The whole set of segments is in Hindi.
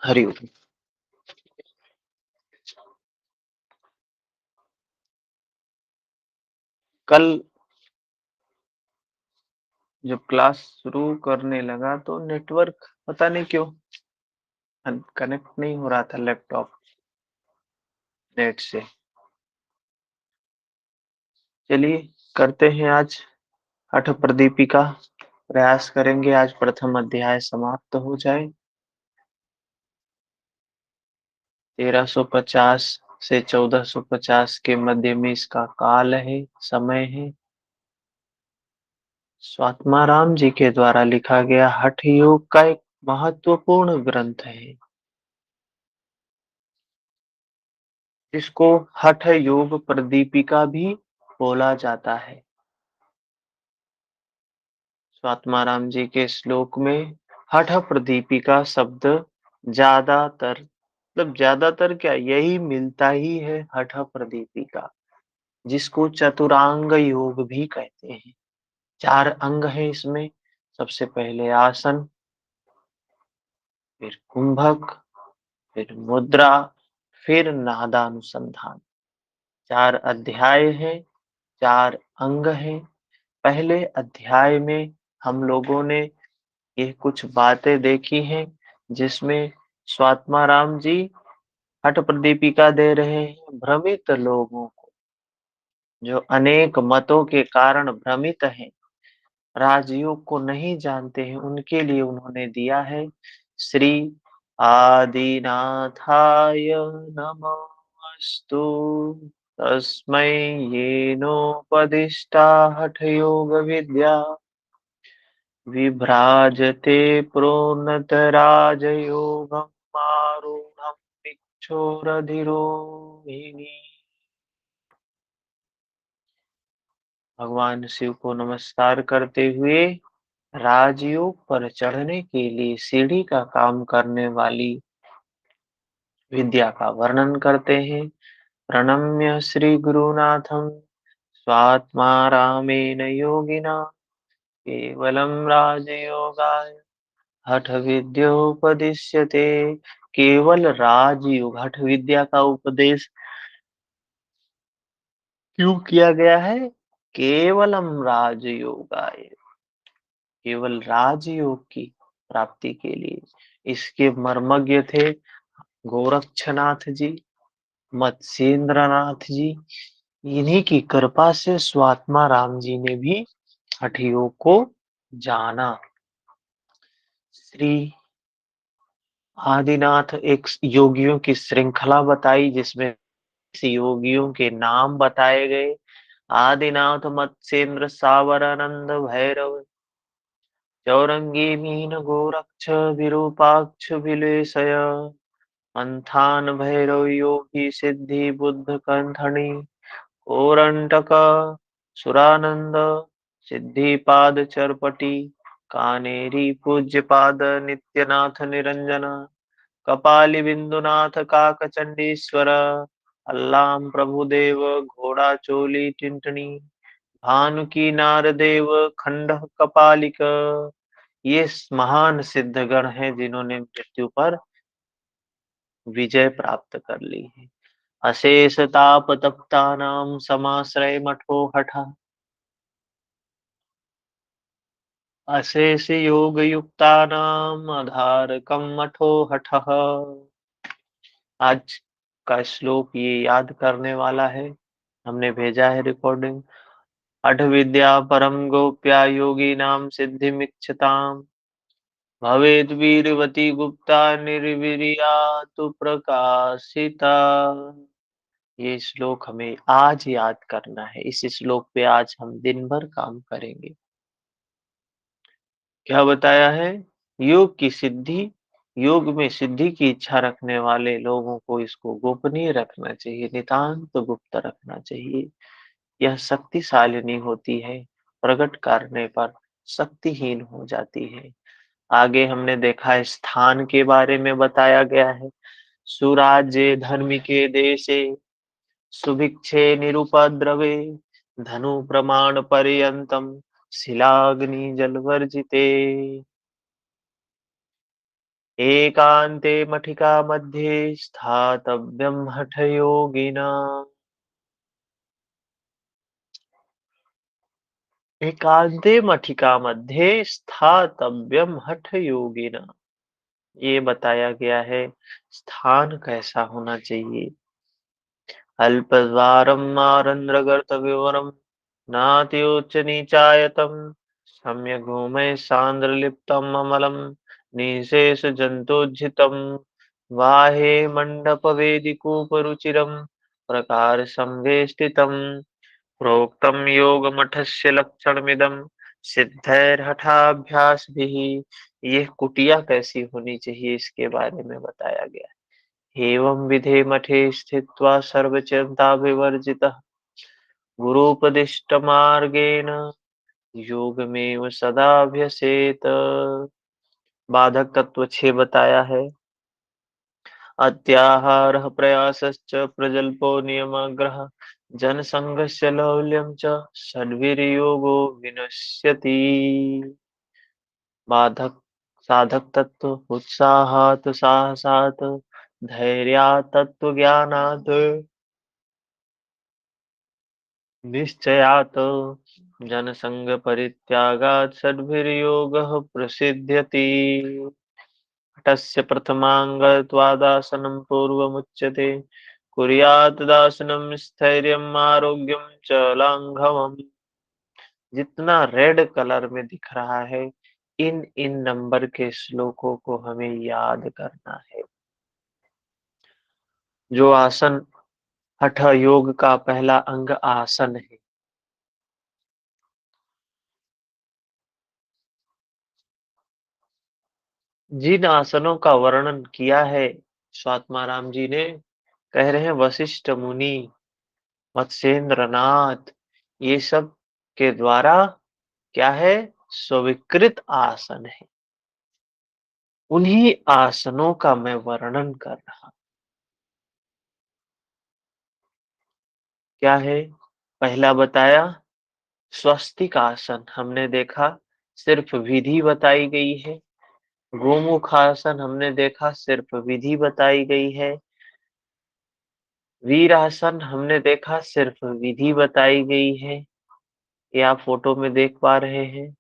हरिओम। कल जब क्लास शुरू करने लगा तो नेटवर्क पता नहीं क्यों कनेक्ट नहीं हो रहा था लैपटॉप नेट से। चलिए करते हैं आज हठ प्रदीपिका। प्रयास करेंगे आज प्रथम अध्याय समाप्त हो जाए। 1350 से 1450 के मध्य में इसका काल है, समय है। स्वात्माराम जी के द्वारा लिखा गया हठ योग का एक महत्वपूर्ण ग्रंथ है, जिसको हठ योग प्रदीपिका भी बोला जाता है। स्वात्माराम जी के श्लोक में हठ प्रदीपिका शब्द ज्यादातर, मतलब ज्यादातर क्या, यही मिलता ही है हठ प्रदीपिका, जिसको चतुरांग योग भी कहते हैं। 4 अंग हैं इसमें। सबसे पहले आसन, फिर कुंभक, फिर मुद्रा, फिर नादानुसंधान। 4 अध्याय हैं, 4 अंग हैं। पहले अध्याय में हम लोगों ने ये कुछ बातें देखी हैं, जिसमें स्वात्माराम जी हठ प्रदीपिका दे रहे हैं भ्रमित लोगों को, जो अनेक मतों के कारण भ्रमित हैं, राजयोग को नहीं जानते हैं। उनके लिए उन्होंने दिया है श्री आदिनाथाय नमस्तु तस्मै येनोपदिष्टा हठ योग विद्या विभ्राजते प्रोन्नतराजयोगम् आरूढं भिक्षोरधिरोहिणी। भगवान शिव को नमस्कार करते हुए राजयोग पर चढ़ने के लिए सीढ़ी का काम करने वाली विद्या का वर्णन करते हैं। प्रणम्य श्री गुरुनाथम स्वात्मारामेण योगिना केवलं राजयोगाय हठ विद्योपदिश्यते। केवल राजयोग, हठ विद्या का उपदेश क्यों किया गया है? केवलम राजयोगाय, केवल राजयोग की प्राप्ति के लिए। इसके मर्मज्ञ थे गोरक्षनाथ जी, मत्स्येंद्रनाथ जी। इन्हीं की कृपा से स्वात्मा राम जी ने भी हठ योग को जाना। श्री आदिनाथ एक योगियों की श्रृंखला बताई, जिसमें योगियों के नाम बताए गए। आदिनाथ, मत्स्येंद्र, सावरानंद, भैरव, चौरंगी, मीन, गोरक्ष, विरूपाक्ष, विलेशय, मंथान, भैरव, योगी, सिद्धि, बुद्ध, कंथणी, ओरंटक, सुरानंद, सिद्धिपाद, चरपटी, कानेरी, पूज्यपाद, नित्यनाथ, निरंजन, कपाली, बिंदुनाथ, काकचंडीश्वर, अल्लाम प्रभुदेव, घोड़ा चोली, टिंटनी, भानुकी, नारदेव, खंड, कपालिक। ये महान सिद्धगण हैं, जिन्होंने मृत्यु पर विजय प्राप्त कर ली है। अशेष ताप तप्ता नाम समाश्रय मठो हठ, अशेष योग युक्ता नाम आधारकम मठो हठ। आज का श्लोक ये याद करने वाला है, हमने भेजा है रिकॉर्डिंग। अठ विद्या परम गोप्या योगी नाम सिद्धि मिच्छताम, भवेद वीरवती गुप्ता निर्वीर्या तु प्रकाशिता। ये श्लोक हमें आज याद करना है। इस श्लोक पे आज हम दिन भर काम करेंगे। क्या बताया है? योग की सिद्धि, योग में सिद्धि की इच्छा रखने वाले लोगों को इसको गोपनीय रखना चाहिए, नितांत गुप्त रखना चाहिए। यह शक्तिशालिनी होती है, प्रकट करने पर शक्तिहीन हो जाती है। आगे हमने देखा है स्थान के बारे में बताया गया है। सुराज्य धर्म के देशे, सुभिक्षे निरुपद्रवे, धनु प्रमाण पर्यंतम, शिलाग्नि जलवर्जिते। एकान्ते मठिका मध्ये स्थातव्यं हठयोगिना। एकांते मठिका मध्ये स्थातव्यम हठ योगिना। ये बताया गया है स्थान कैसा होना चाहिए। अल्पद्वारम आरंध्रगर्तविवरम नात्योच्च नीचायतम सम्यग् भूमौ सान्द्रलिप्तम् अमलम् निशेष जन्तोज्झितम् वाहे मण्डपवेदिकूपरुचिरम् प्रकार संवेष्टितम् प्रोक्तम् योगमठस्य लक्षणमिदं सिद्धैर्हठाभ्यासभिः। ये कुटिया कैसी होनी चाहिए इसके बारे में बताया गया है। एवं विधे मठे स्थित्वा सर्वचिंता विवर्जितः गुरूपदिष्टमार्गेण योगमेव सदाभ्यसेत। बाधक तत्व 6 बताया है। अत्याहारः प्रयासश्च प्रजल्पो नियमाग्रहः जनसंघस्य लौल्यं च षड्वीर्योगो विनश्यति। बाधक साधक तत्व उत्साहात् साहसात् धैर्यात् तत्त्वज्ञानात् निश्चयात् जनसंग परित्यागात् षड्वीर्योगः प्रसिद्ध्यति। हठस्य प्रथमाङ्गत्वादासनं पूर्वमुच्यते कुर्यात् दासनं स्थैर्यम् आरोग्यं च लाघवम्। जितना रेड कलर में दिख रहा है इन इन नंबर के श्लोकों को हमें याद करना है। जो आसन हठ योग का पहला अंग आसन है। जिन आसनों का वर्णन किया है स्वात्माराम जी ने, कह रहे हैं वशिष्ठ मुनि, मत्स्येंद्र नाथ, ये सब के द्वारा क्या है, स्वीकृत आसन है। उन्हीं आसनों का मैं वर्णन कर रहा। क्या है? पहला बताया स्वस्तिक आसन, हमने देखा सिर्फ विधि बताई गई है। गोमुख आसन हमने देखा सिर्फ विधि बताई गई है। वीरासन हमने देखा सिर्फ विधि बताई गई है। ये आप फोटो में देख पा रहे हैं।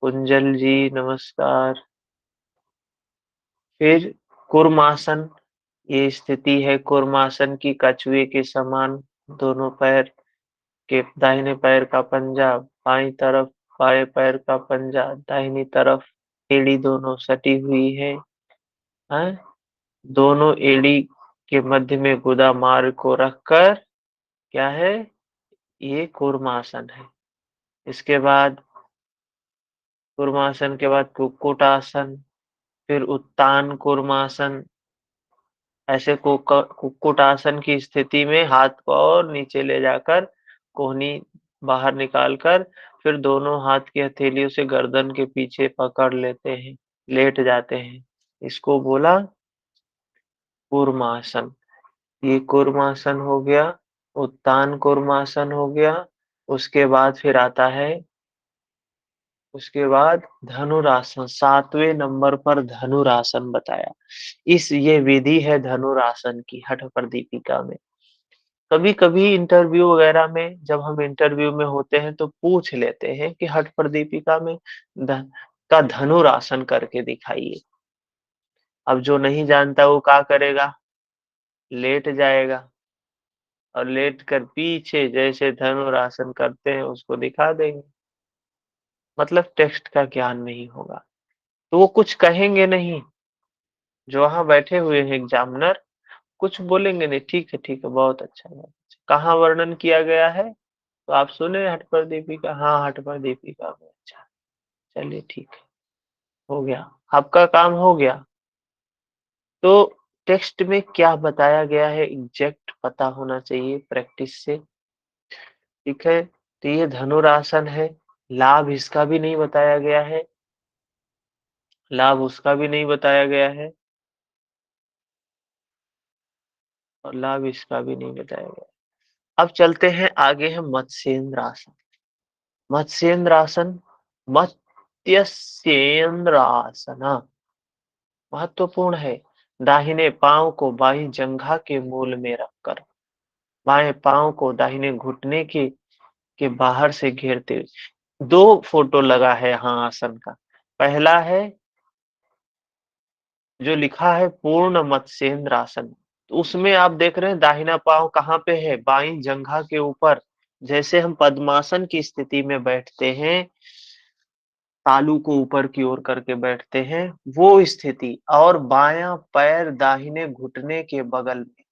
कुंजल जी नमस्कार। फिर कूर्मासन, ये स्थिति है कूर्मासन की, कछुए के समान दोनों पैर के दाहिने पैर का पंजा बाईं तरफ, बाएं पैर का पंजा दाहिनी तरफ, एड़ी दोनों सटी हुई है, हैं? दोनों एड़ी के मध्य में गुदा मार्ग को रखकर क्या है, ये कूर्मासन है। इसके बाद कूर्मासन के बाद कुक्कुटासन, फिर उत्तान कूर्मासन। ऐसे कुक्कुटासन की स्थिति में हाथ को और नीचे ले जाकर कोहनी बाहर निकालकर फिर दोनों हाथ की हथेलियों से गर्दन के पीछे पकड़ लेते हैं, लेट जाते हैं। इसको बोला कूर्मासन। ये कूर्मासन हो गया। उत्तान कूर्मासन हो गया। उसके बाद फिर आता है, उसके बाद धनुरासन, 7वें नंबर पर धनुरासन बताया। ये विधि है धनुरासन की हठ प्रदीपिका में। कभी-कभी इंटरव्यू वगैरह में, जब हम इंटरव्यू में होते हैं तो पूछ लेते हैं कि हठ प्रदीपिका में ध धनुरासन करके दिखाइए। अब जो नहीं जानता वो क्या करेगा, लेट जाएगा और लेट कर पीछे जैसे धनुरासन करते हैं उसको दिखा देंगे। मतलब टेक्स्ट का ज्ञान नहीं होगा तो वो कुछ कहेंगे नहीं। जो वहाँ बैठे हुए हैं एग्जामिनर, कुछ बोलेंगे नहीं, ठीक है, बहुत अच्छा, बहुत अच्छा। कहाँ वर्णन किया गया है? तो आप सुने हठ पर दीपिका? हाँ, हठ पर दीपिका में। अच्छा, चलिए ठीक है, हो गया, आपका काम हो गया। तो टेक्स्ट में क्या बताया गया है एग्जैक्ट पता होना चाहिए प्रैक्टिस से, ठीक है? तो ये धनुरासन है। लाभ इसका भी नहीं बताया गया है, लाभ उसका भी नहीं बताया गया है और लाभ इसका भी नहीं बताया गया। अब चलते हैं आगे, है मत्स्येंद्रासन। मत्स्येंद्रासन, मत्स्येंद्रासन, महत्वपूर्ण है। दाहिने पाँव को बाईं जंघा के मूल में रखकर, बाएं पाँव को दाहिने घुटने के बाहर से घेरते हुए। 2 फोटो लगा है यहाँ आसन का। पहला है जो लिखा है पूर्ण मत्स्येंद्र आसन। तो उसमें आप देख रहे हैं दाहिना पाँव कहाँ पे है? बाईं जंघा के ऊपर। जैसे हम पद्मासन की स्थिति में बैठते हैं, तालू को ऊपर की ओर करके बैठते हैं, वो स्थिति। और बायां पैर दाहिने घुटने के बगल में,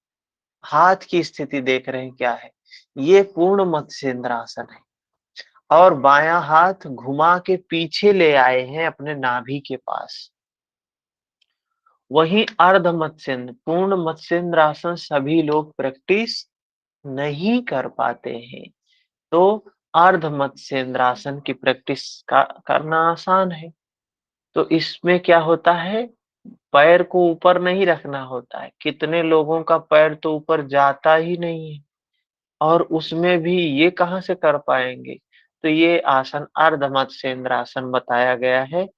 हाथ की स्थिति देख रहे हैं क्या है? ये पूर्ण मत्स्येंद्र आसन है। और बायां हाथ घुमा के पीछे ले आए हैं अपने नाभि के पास। वहीं अर्ध मत्स्येंद्र, पूर्ण मत्स्येंद्र आसन सभी लोग प्रैक्टिस नहीं कर पाते हैं। तो अर्ध मत्स्येंद्र आसन की प्रैक्टिस करना आसान है। तो इसमें क्या होता है? पैर को ऊपर नहीं रखना होता है। कितने लोगों का पैर तो ऊपर जाता ही नहीं है, और उसमें भी ये कहाँ से कर पाएंगे? तो ये आसन अर्ध मत्स्येंद्र आसन बताया गया है।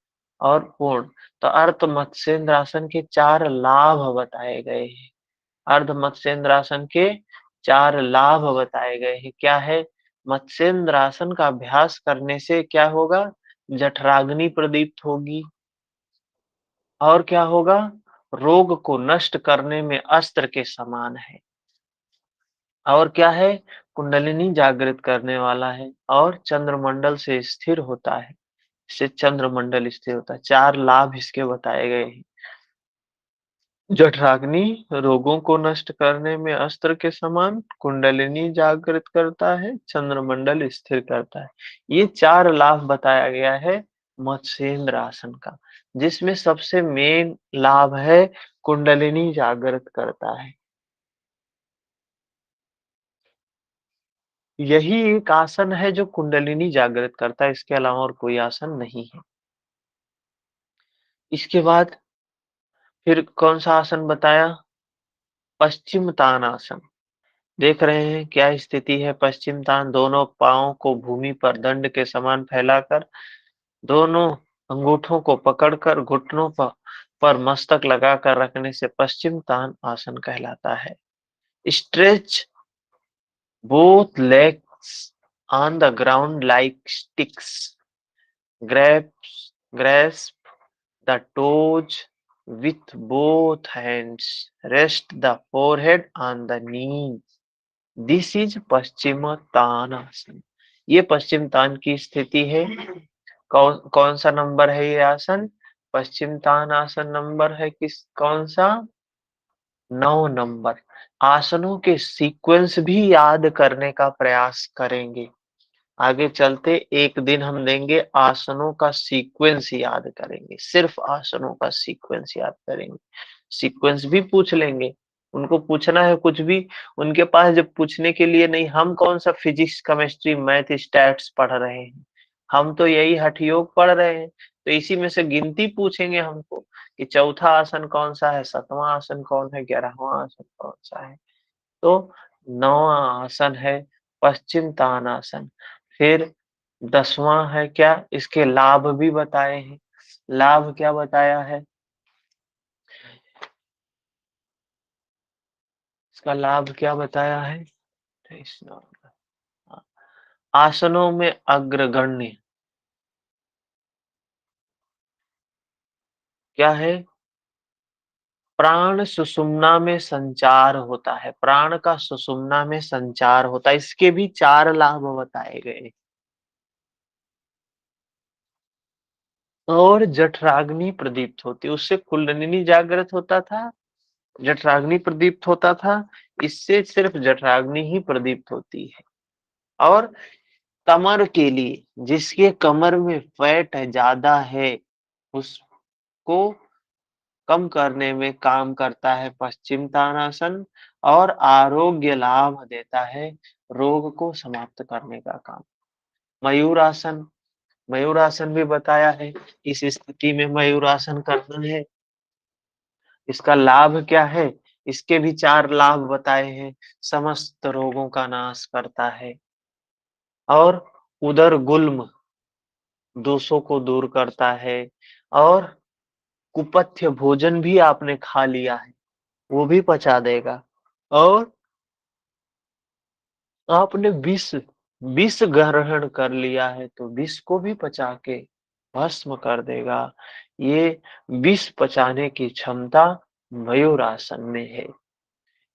और पूर्ण, तो अर्ध मत्स्येंद्र आसन के 4 लाभ बताए गए हैं। अर्ध मत्स्येंद्र आसन के 4 लाभ बताए गए हैं। क्या है? मत्स्येंद्र आसन का अभ्यास करने से क्या होगा? जठराग्नि प्रदीप्त होगी। और क्या होगा? रोग को नष्ट करने में अस्त्र के समान है। और क्या है? कुंडलिनी जागृत करने वाला है और चंद्रमंडल से स्थिर होता है। इससे चंद्रमंडल स्थिर होता है। 4 लाभ इसके बताए गए हैं। जठराग्नि रोगों को नष्ट करने में अस्त्र के समान, कुंडलिनी जागृत करता है, चंद्रमंडल स्थिर करता है। ये 4 लाभ बताया गया है मत्स्येंद्र आसन का, जिसमें सबसे मेन लाभ है कुंडलिनी जागृत करता है। यही एक आसन है जो कुंडलिनी जागृत करता है, इसके अलावा और कोई आसन नहीं है। इसके बाद फिर कौन सा आसन बताया? पश्चिम तानासन। देख रहे हैं क्या स्थिति है? पश्चिम तान, दोनों पाँव को भूमि पर दंड के समान फैलाकर, दोनों अंगूठों को पकड़कर घुटनों पर मस्तक लगाकर रखने से पश्चिम तान आसन कहलाता है। Stretch both legs on the ground like sticks. Grasp the toes with both hands. Rest the forehead on the knees. This is पश्चिम तानासन। ये पश्चिम तान की स्थिति है। कौन कौन सा नंबर है ये आसन? पश्चिम तान आसन नंबर है कौन सा? 9 नंबर। आसनों के सीक्वेंस भी याद करने का प्रयास करेंगे। आगे चलते एक दिन हम देंगे आसनों का सीक्वेंस याद करेंगे, सिर्फ आसनों का सीक्वेंस याद करेंगे। सीक्वेंस भी पूछ लेंगे, उनको पूछना है कुछ भी, उनके पास जब पूछने के लिए नहीं, हम कौन सा फिजिक्स, केमिस्ट्री, मैथ, स्टैट्स पढ़ रहे हैं? हम तो यही हठ योग पढ़ रहे हैं। तो इसी में से गिनती पूछेंगे हमको कि चौथा आसन कौन सा है, 7वां आसन कौन है, 11वां आसन कौन सा है। तो 9वां आसन है पश्चिम तानासन। फिर 10वां है क्या? इसके लाभ भी बताए हैं। लाभ क्या बताया है? इसका लाभ क्या बताया है? आसनों में अग्रगण्य क्या है? प्राण सुषुम्ना में संचार होता है। प्राण का सुषुम्ना में संचार होता है। इसके भी 4 लाभ बताए गए। और जठराग्नि प्रदीप्त होती है, उससे कुंडलिनी जागृत होता था, जठराग्नि प्रदीप्त होता था। इससे सिर्फ जठराग्नि ही प्रदीप्त होती है। और कमर के लिए, जिसके कमर में फैट ज्यादा है, उसको कम करने में काम करता है पश्चिम तानासन। और आरोग्य लाभ देता है, रोग को समाप्त करने का काम। मयूरासन, मयूरासन भी बताया है। इस स्थिति में मयूरासन करना है। इसका लाभ क्या है? इसके भी 4 लाभ बताए हैं। समस्त रोगों का नाश करता है और उदर गुल्म दोषों को दूर करता है और कुपथ्य भोजन भी आपने खा लिया है, वो भी पचा देगा। और आपने विष विष ग्रहण कर लिया है, तो विष को भी पचा के भस्म कर देगा। ये विष पचाने की क्षमता मयूर आसन में है।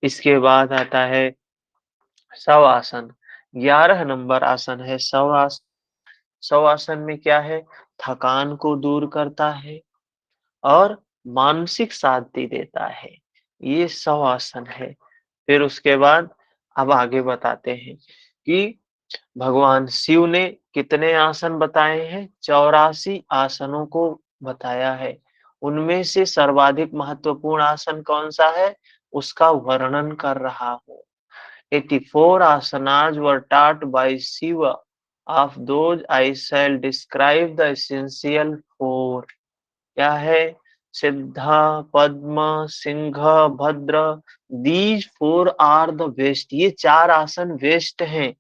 इसके बाद आता है शव आसन। 11 नंबर आसन है शव आसन। शव आसन में क्या है? थकान को दूर करता है और मानसिक शांति देता है। ये शव आसन है। फिर उसके बाद अब आगे बताते हैं कि भगवान शिव ने कितने आसन बताए हैं? 84 आसनों को बताया है। उनमें से सर्वाधिक महत्वपूर्ण आसन कौन-सा है? उसका वर्णन कर रहा हूँ। 84 asanas were taught by Shiva. Of those, I shall describe the essential four. क्या है? सिद्धा, पद्म, सिंह, भद्र। These four are the best. ये 4 आसन बेस्ट हैं।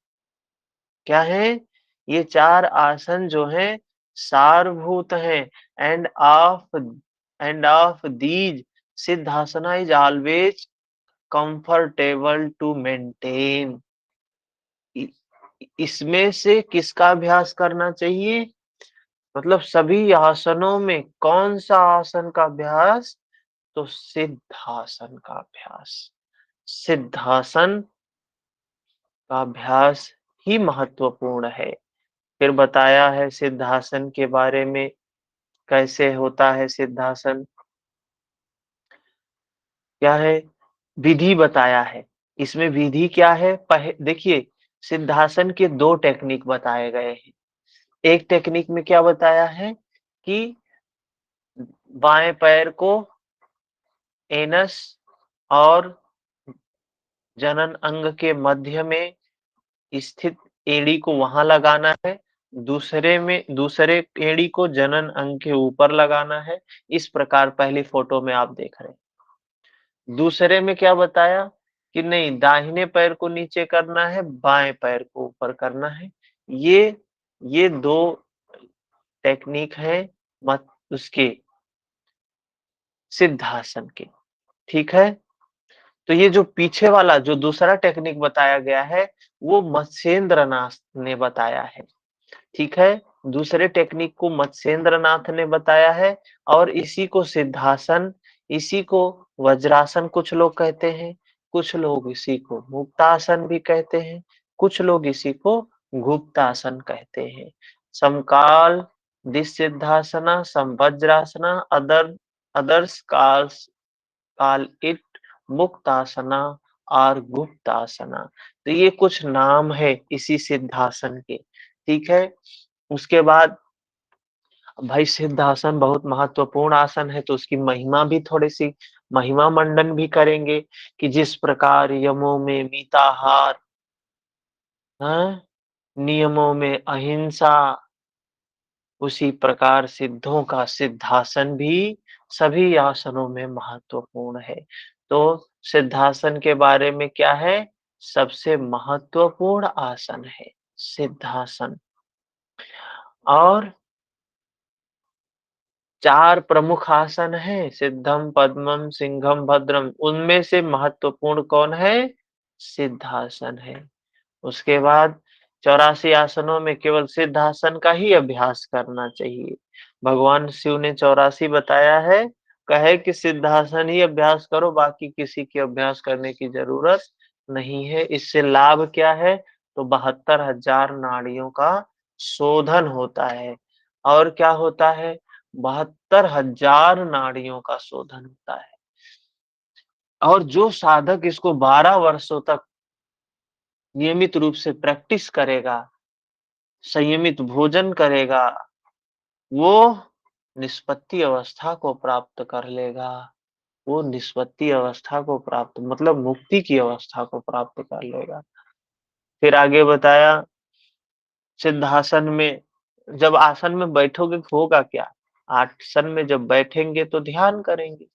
क्या है? ये 4 आसन जो हैं सारभूत हैं। End of end of these Siddhasana is always comfortable to maintain. इसमें से किसका अभ्यास करना चाहिए? मतलब सभी आसनों में कौन सा आसन का अभ्यास? तो सिद्धासन का अभ्यास। सिद्धासन का अभ्यास ही महत्वपूर्ण है। फिर बताया है सिद्धासन के बारे में, कैसे होता है सिद्धासन, क्या है? विधि बताया है। इसमें विधि क्या है? देखिए, सिद्धासन के 2 टेक्निक बताए गए हैं। एक टेक्निक में क्या बताया है कि बाएं पैर को एनस और जनन अंग के मध्य में स्थित एड़ी को वहां लगाना है। दूसरे एड़ी को जनन अंग के ऊपर लगाना है। इस प्रकार पहली फोटो में आप देख रहे हैं। दूसरे में क्या बताया कि नहीं, दाहिने पैर को नीचे करना है, बाएं पैर को ऊपर करना है। ये 2 टेक्निक है मत उसके सिद्धासन के। ठीक है? तो ये जो पीछे वाला जो दूसरा टेक्निक बताया गया है, वो मत्स्येंद्र नाथ ने बताया है। ठीक है? दूसरे टेक्निक को मत्स्येंद्र नाथ ने बताया है और इसी को सिद्धासन, इसी को वज्रासन कुछ लोग कहते हैं, कुछ लोग इसी को मुक्तासन भी कहते हैं, कुछ लोग इसी को गुप्तासन कहते हैं। समकाल दिस सिद्धासना, सम वज्रासना, अदर्स काल इट मुक्तासना और गुप्तासना। तो ये कुछ नाम है इसी सिद्धासन के। ठीक है? उसके बाद भाई सिद्धासन बहुत महत्वपूर्ण आसन है, तो उसकी महिमा भी थोड़ी-सी महिमा मंडन भी करेंगे कि जिस प्रकार यमों में मिताहार, हाँ, नियमों में अहिंसा, उसी प्रकार सिद्धों का सिद्धासन भी सभी आसनों में महत्वपूर्ण है। तो सिद्धासन के बारे में क्या है? सबसे महत्वपूर्ण आसन है सिद्धासन। और 4 प्रमुख आसन हैं, सिद्धम, पद्मम, सिंघम, भद्रम। उनमें से महत्वपूर्ण कौन है? सिद्धासन है। उसके बाद 84 आसनों में केवल सिद्धासन का ही अभ्यास करना चाहिए। भगवान शिव ने 84 बताया है, कहे कि सिद्धासन ही अभ्यास करो, बाकी किसी के अभ्यास करने की जरूरत नहीं है। इससे लाभ क्या है? तो 72,000 नाड़ियों का शोधन होता है। और क्या होता है? 72,000 नाड़ियों का शोधन होता है। और जो साधक इसको 12 वर्षों तक नियमित रूप से प्रैक्टिस करेगा, संयमित भोजन करेगा, वो निष्पत्ति अवस्था को प्राप्त कर लेगा। वो निष्पत्ति अवस्था को प्राप्त मतलब मुक्ति की अवस्था को प्राप्त कर लेगा। फिर आगे बताया सिद्धासन में जब आसन में बैठोगे होगा क्या? आसन में जब बैठेंगे तो ध्यान करेंगे।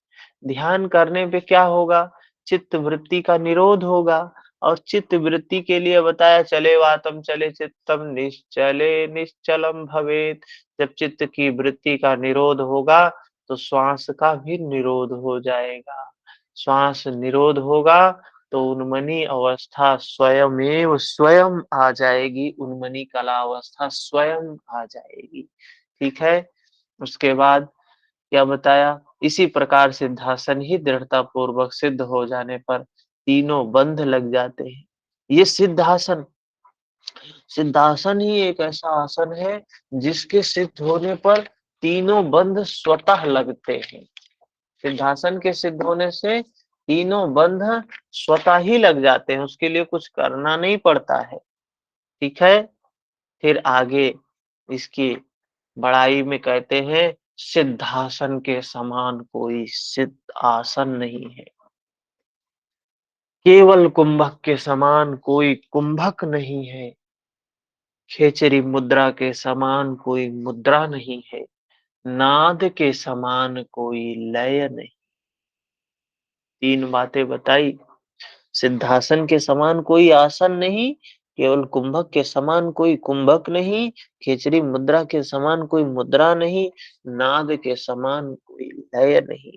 ध्यान करने पे क्या होगा? चित्त वृत्ति का निरोध होगा। और चित्त वृत्ति के लिए बताया चले वातम चले चित्तम निश्चले निश्चलम भवेत। जब चित्त की वृत्ति का निरोध होगा तो श्वास का भी निरोध हो जाएगा। श्वास निरोध होगा तो उन्मनी अवस्था स्वयमेव स्वयं आ जाएगी, उन्मनी कला अवस्था स्वयं आ जाएगी। ठीक है? उसके बाद क्या बताया? इसी प्रकार सिद्धासन ही दृढ़ता पूर्वक सिद्ध हो जाने पर तीनों बंध लग जाते हैं। ये सिद्धासन सिद्धासन ही एक ऐसा आसन है जिसके सिद्ध होने पर तीनों बंध स्वतः लगते हैं। सिद्धासन के सिद्ध होने से तीनों बंध स्वतः ही लग जाते हैं, उसके लिए कुछ करना नहीं पड़ता है। ठीक है? फिर आगे इसकी बड़ाई में कहते हैं सिद्धासन के समान कोई सिद्ध आसन नहीं है। केवल कुंभक के समान कोई कुंभक नहीं है। खेचरी मुद्रा के समान कोई मुद्रा नहीं है। नाद के समान कोई लय नहीं। 3 बातें बताई। सिद्धासन के समान कोई आसन नहीं, केवल कुंभक के समान कोई कुंभक नहीं, खेचरी मुद्रा के समान कोई मुद्रा नहीं, नाद के समान कोई लय नहीं।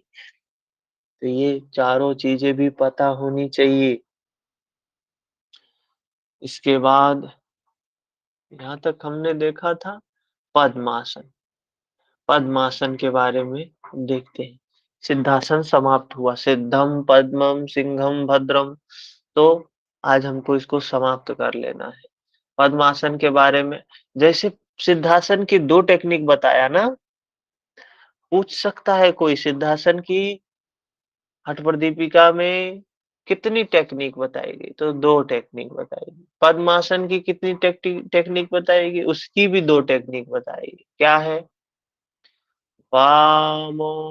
तो ये चारों चीजें भी पता होनी चाहिए। इसके बाद यहाँ तक हमने देखा था पद्मासन। पद्मासन के बारे में देखते हैं। सिद्धासन समाप्त हुआ। सिद्धम पद्मम सिंहम भद्रम। तो आज हमको इसको समाप्त कर लेना है। पद्मासन के बारे में जैसे सिद्धासन की 2 टेक्निक बताया ना, पूछ सकता है कोई सिद्धासन की हठप्रदीपिका में कितनी टेक्निक बताएगी? तो 2 टेक्निक बताएगी। पद्मासन की कितनी टेक्निक बताएगी? उसकी भी 2 टेक्निक बताएगी। क्या है? वामोरुपरि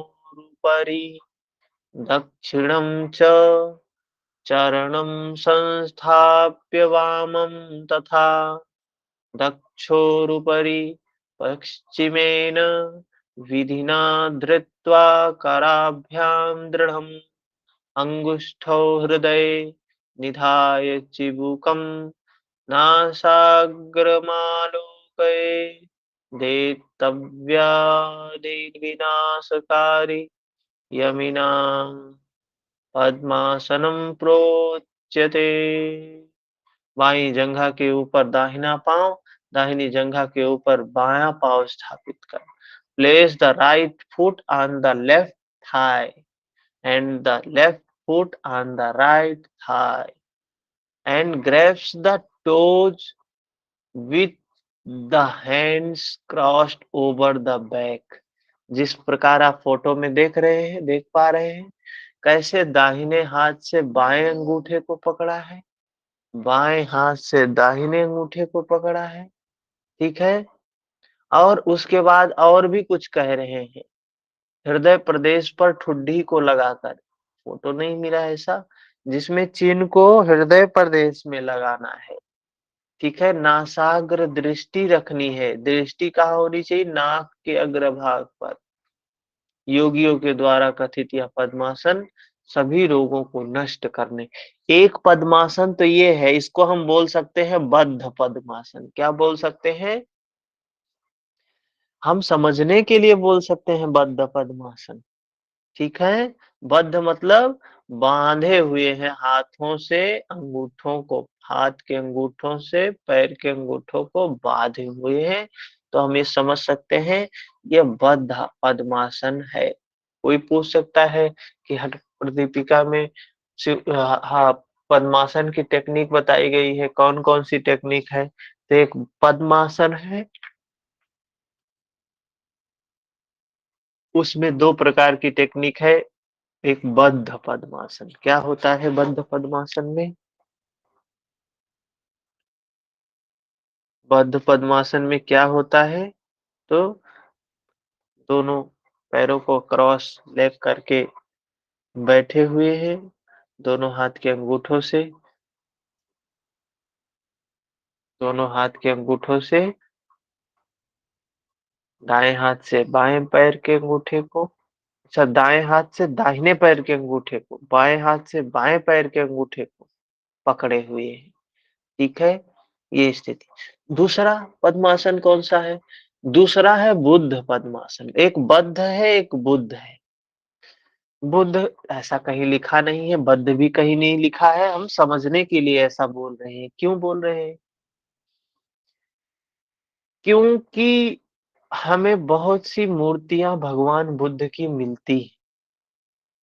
दक्षिणं च चरणं संस्थाप्य वामं तथा दक्षोरुपरि पश्चिमेन विधिना धृत्वा कराभ्यां दृढम् अङ्गुष्ठौ हृदये निधाय चिबुकं नासाग्रमालोकये यमिनां पद्मासनं प्रोच्यते। बाईं जंघा के ऊपर दाहिना पांव, दाहिनी जंघा के ऊपर बायां पांव स्थापित कर। Place the right foot on the left thigh and the left foot on the right thigh and grabs the toes with the hands crossed over the back। जिस प्रकार आप फोटो में देख पा रहे हैं, कैसे दाहिने हाथ से बाएं अंगूठे को पकड़ा है, बाएं हाथ से दाहिने अंगूठे को पकड़ा है। ठीक है? और उसके बाद और भी कुछ कह रहे हैं। हृदय प्रदेश पर ठुड्डी को लगाकर, फोटो नहीं मिला ऐसा, जिसमें चिन्ह को हृदय प्रदेश में लगाना है। ठीक है? नासाग्र दृष्टि रखनी है। दृष्टि कहाँ होनी चाहिए? नाक के अग्रभाग पर। योगियों के द्वारा कथित यह पद्मासन सभी रोगों को नष्ट करने। एक पद्मासन तो ये है, इसको हम बोल सकते हैं बद्ध पद्मासन। क्या बोल सकते हैं? हम समझने के लिए बोल सकते हैं बद्ध पद्मासन। ठीक है? बद्ध मतलब बांधे हुए हैं हाथों से अंगूठों को, हाथ के अंगूठों से पैर के अंगूठों को बांधे हुए हैं। तो हम ये समझ सकते हैं ये बद्ध पद्मासन है। कोई पूछ सकता है कि हठ प्रदीपिका में हाँ पद्मासन की टेक्निक बताई गई है, कौन कौन सी टेक्निक है? तो एक पद्मासन है, उसमें 2 प्रकार की टेक्निक है। एक बद्ध पद्मासन। क्या होता है बद्ध पद्मासन में? बद्ध पद्मासन में क्या होता है? तो दोनों पैरों को क्रॉस लेग करके बैठे हुए हैं, दोनों हाथ के अंगूठों से, दोनों हाथ के अंगूठों से दाएं हाथ से बाएं पैर के अंगूठे को, अच्छा दाएं हाथ से दाहिने पैर के अंगूठे को, बाएं हाथ से बाएं पैर के अंगूठे को पकड़े हुए हैं। ठीक है? ये स्थिति। दूसरा पद्मासन कौन सा है? दूसरा है बुद्ध पद्मासन। एक बद्ध है, एक बुद्ध है। बुद्ध ऐसा कहीं लिखा नहीं है, बद्ध भी कहीं नहीं लिखा है, हम समझने के लिए ऐसा बोल रहे हैं। क्यों बोल रहे हैं? क्योंकि हमें बहुत सी मूर्तियाँ भगवान बुद्ध की मिलती हैं।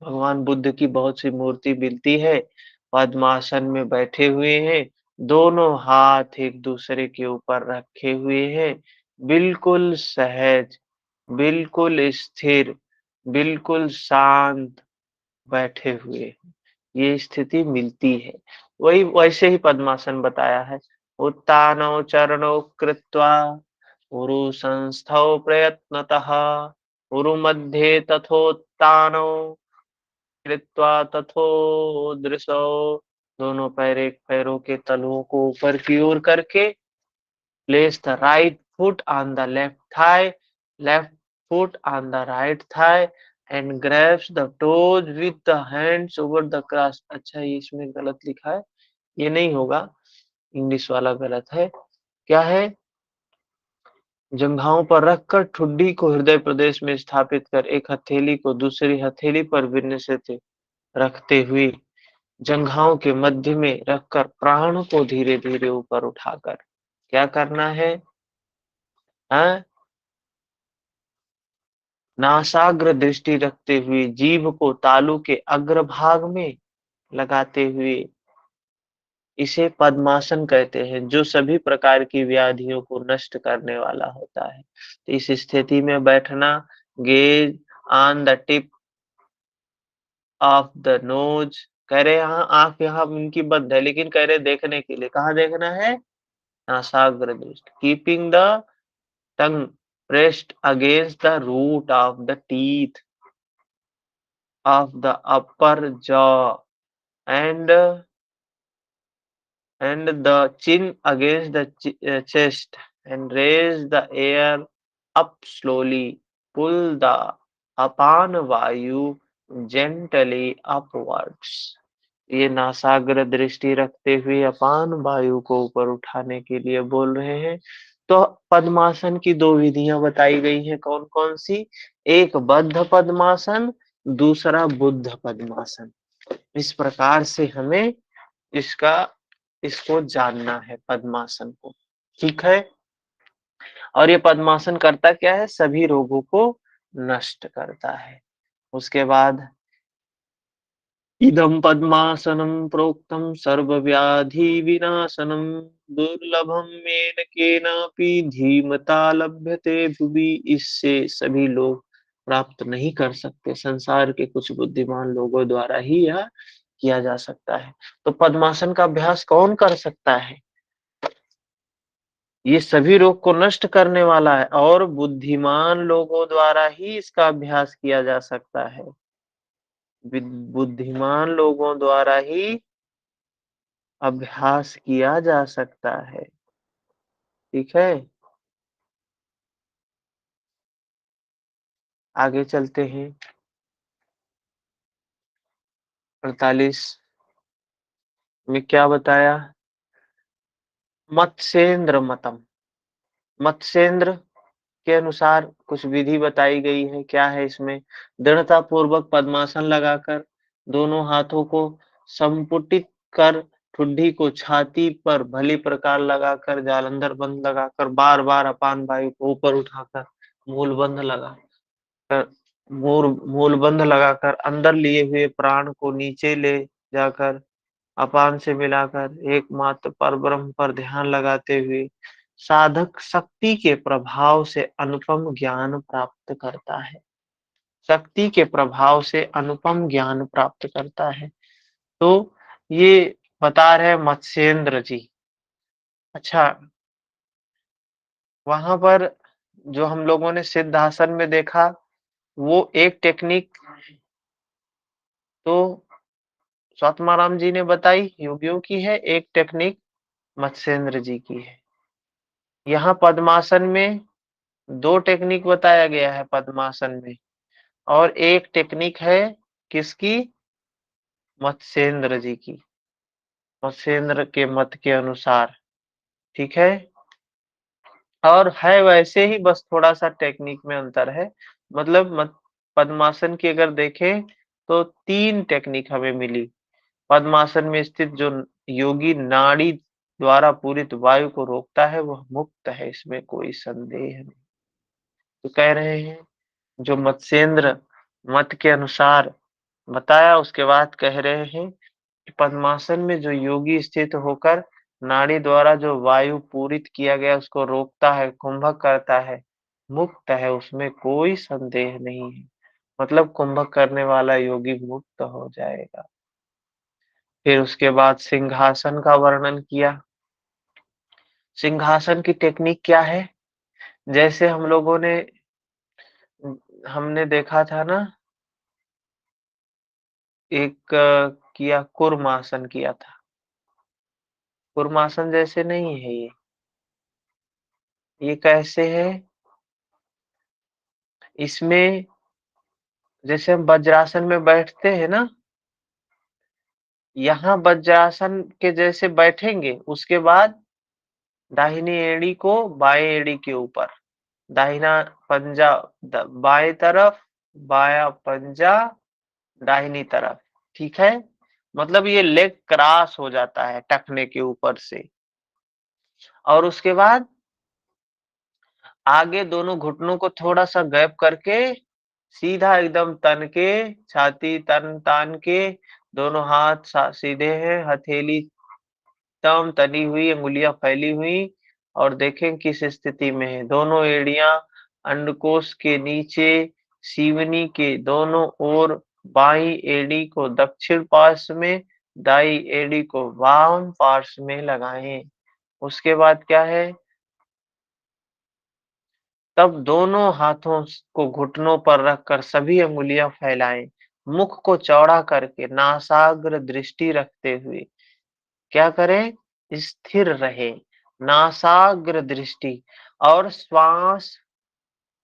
भगवान बुद्ध की बहुत सी मूर्ति मिलती है, पद्मासन में बैठे हुए हैं, दोनों हाथ एक-दूसरे के ऊपर रखे हुए हैं, बिल्कुल सहज, बिल्कुल स्थिर, बिल्कुल शांत बैठे हुए हैं। ये स्थिति मिलती है। वही वैसे ही पद्मासन बताया है। उत्तानौ चरणौ कृत्वा उरु संस्थौ प्रयत्नतः उरु मध्ये तथोत्तानौ कृत्वा तथोदृशौ। दोनों पैरों के तलुओं को ऊपर की ओर करके place the right foot on the left foot on the right thigh and grabs the toes with the hands over the crust। अच्छा, ये इसमें गलत लिखा है, ये नहीं होगा, इंग्लिश वाला गलत है। क्या है? जंघाओं पर रखकर ठुड्डी को हृदय प्रदेश में स्थापित कर एक हथेली को दूसरी हथेली पर विन्यसित रखते हुए जंघाओं के मध्य में रखकर प्राण को धीरे-धीरे ऊपर उठाकर क्या करना है? हाँ? नासाग्र दृष्टि रखते हुए जीभ को तालू के अग्रभाग में लगाते हुए इसे पद्मासन कहते हैं, जो सभी प्रकार की व्याधियों को नष्ट करने वाला होता है। तो इस स्थिति में बैठना, gauge on the tip of the nose. कह रहे यहाँ आँख यहाँ उनकी बंद है, लेकिन कह रहे देखने के लिए। कहाँ देखना है? नासाग्र दृष्टि। Keeping the tongue pressed against the root of the teeth of the upper jaw and the chin against the chest and raise the air up slowly. Pull the apan vayu gently upwards। ये नासाग्र दृष्टि रखते हुए अपान वायु को ऊपर उठाने के लिए बोल रहे हैं। तो पद्मासन की 2 विधियाँ बताई गई हैं, कौन-कौन सी? एक बद्ध पद्मासन, दूसरा बुद्ध पद्मासन। इस प्रकार से हमें इसका इसको जानना है पद्मासन को, ठीक है? और ये पद्मासन करता क्या है? सभी रोगों को नष्ट करता है। उसके बाद इदं पद्मासनं प्रोक्तं सर्वव्याधिविनाशनं दुर्लभं येन केनापि धीमता लभ्यते भुवि। इससे सभी लोग प्राप्त नहीं कर सकते, संसार के कुछ बुद्धिमान लोगों द्वारा ही यह किया जा सकता है। तो पद्मासन का अभ्यास कौन कर सकता है? ये सभी रोग को नष्ट करने वाला है और बुद्धिमान लोगों द्वारा ही इसका अभ्यास किया जा सकता है। बुद्धिमान लोगों द्वारा ही अभ्यास किया जा सकता है, ठीक है? आगे चलते हैं। 48 में क्या बताया? मत्स्येंद्र मतम। मत्स्येंद्र के अनुसार कुछ विधि बताई गई है। क्या है इसमें? दृढ़ता पूर्वक पद्मासन लगाकर दोनों हाथों को संपुटित कर ठुड्डी को छाती पर भली प्रकार लगाकर जालंधर बंद लगाकर बार-बार अपान वायु को ऊपर उठाकर मूलबंध लगा कर मूलबंध लगाकर अंदर लिए हुए प्राण को नीचे ले जाकर अपान से मिलाकर एकमात्र परब्रह्म पर ध्यान लगाते हुए साधक शक्ति के प्रभाव से अनुपम ज्ञान प्राप्त करता है। शक्ति के प्रभाव से अनुपम ज्ञान प्राप्त करता है। तो ये बता रहे मत्स्येंद्र जी। अच्छा, वहां पर जो हम लोगों ने सिद्धासन में देखा, वो एक टेक्निक तो स्वात्माराम जी ने बताई, योगियों की है, एक टेक्निक मत्स्येंद्र जी की है। यहाँ पद्मासन में 2 टेक्निक बताया गया है पद्मासन में, और एक टेक्निक है किसकी? मत्स्येंद्र जी की, मत्स्येंद्र के मत के अनुसार, ठीक है? और है वैसे ही, बस थोड़ा-सा टेक्निक में अंतर है। मतलब पद्मासन की अगर देखें तो 3 टेक्निक हमें मिली। पद्मासन में स्थित जो योगी नाड़ी द्वारा पूरित वायु को रोकता है वह मुक्त है, इसमें कोई संदेह नहीं। तो कह रहे हैं जो मत्स्येंद्र मत के अनुसार बताया, उसके बाद कह रहे हैं कि पद्मासन में जो योगी स्थित होकर नाड़ी द्वारा जो वायु पूरित किया गया उसको रोकता है, कुंभक करता है, मुक्त है, उसमें कोई संदेह नहीं है। मतलब कुंभक करने वाला योगी मुक्त हो जाएगा। फिर उसके बाद सिंहासन का वर्णन किया। सिंहासन की टेक्निक क्या है? जैसे हम लोगों ने हमने देखा था ना, एक किया कूर्मासन किया था। कूर्मासन जैसे नहीं है ये। ये कैसे है? इसमें जैसे हम वज्रासन में बैठते हैं ना, यहाँ वज्रासन के जैसे बैठेंगे, उसके बाद दाहिनी एड़ी को बाएं एड़ी के ऊपर, दाहिना पंजा बाएं तरफ, बायां पंजा दाहिनी तरफ, ठीक है? मतलब ये लेग क्रॉस हो जाता है टखने के ऊपर से। और उसके बाद आगे दोनों घुटनों को थोड़ा-सा गैप करके सीधा एकदम तन के, छाती तन-तान के, दोनों हाथ सीधे हैं, हथेली एकदम तनी हुई, अंगुलियां फैली हुई, और देखें किस स्थिति में है। दोनों एड़ियां अंडकोश के नीचे, सीवनी के दोनों ओर, बाईं एड़ी को दक्षिण पार्श्व में, दाईं एड़ी को वाम पार्श्व में लगाएं। उसके बाद क्या है? तब दोनों हाथों को घुटनों पर रखकर सभी अंगुलियां फैलाएं। मुख को चौड़ा करके नासाग्र दृष्टि रखते हुए क्या करें? स्थिर रहे, नासाग्र दृष्टि, और श्वास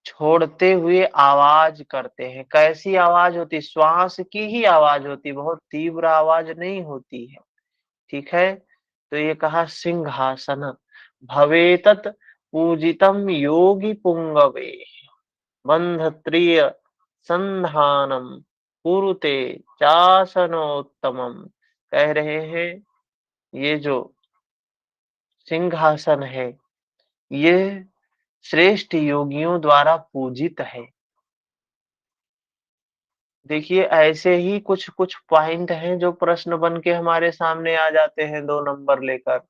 छोड़ते हुए आवाज करते हैं। कैसी आवाज होती? श्वास की ही आवाज होती, बहुत तीव्र आवाज नहीं होती है। ठीक है? तो ये कहा सिंहासन भवेतत पूजितम योगी पुंगवे बंधत्रिय संधानम कुरुते चासनोत्तमम। कह रहे हैं ये जो सिंहासन है, ये श्रेष्ठ योगियों द्वारा पूजित है। देखिए ऐसे ही कुछ-कुछ पॉइंट हैं जो प्रश्न बन के हमारे सामने आ जाते हैं 2 नंबर लेकर।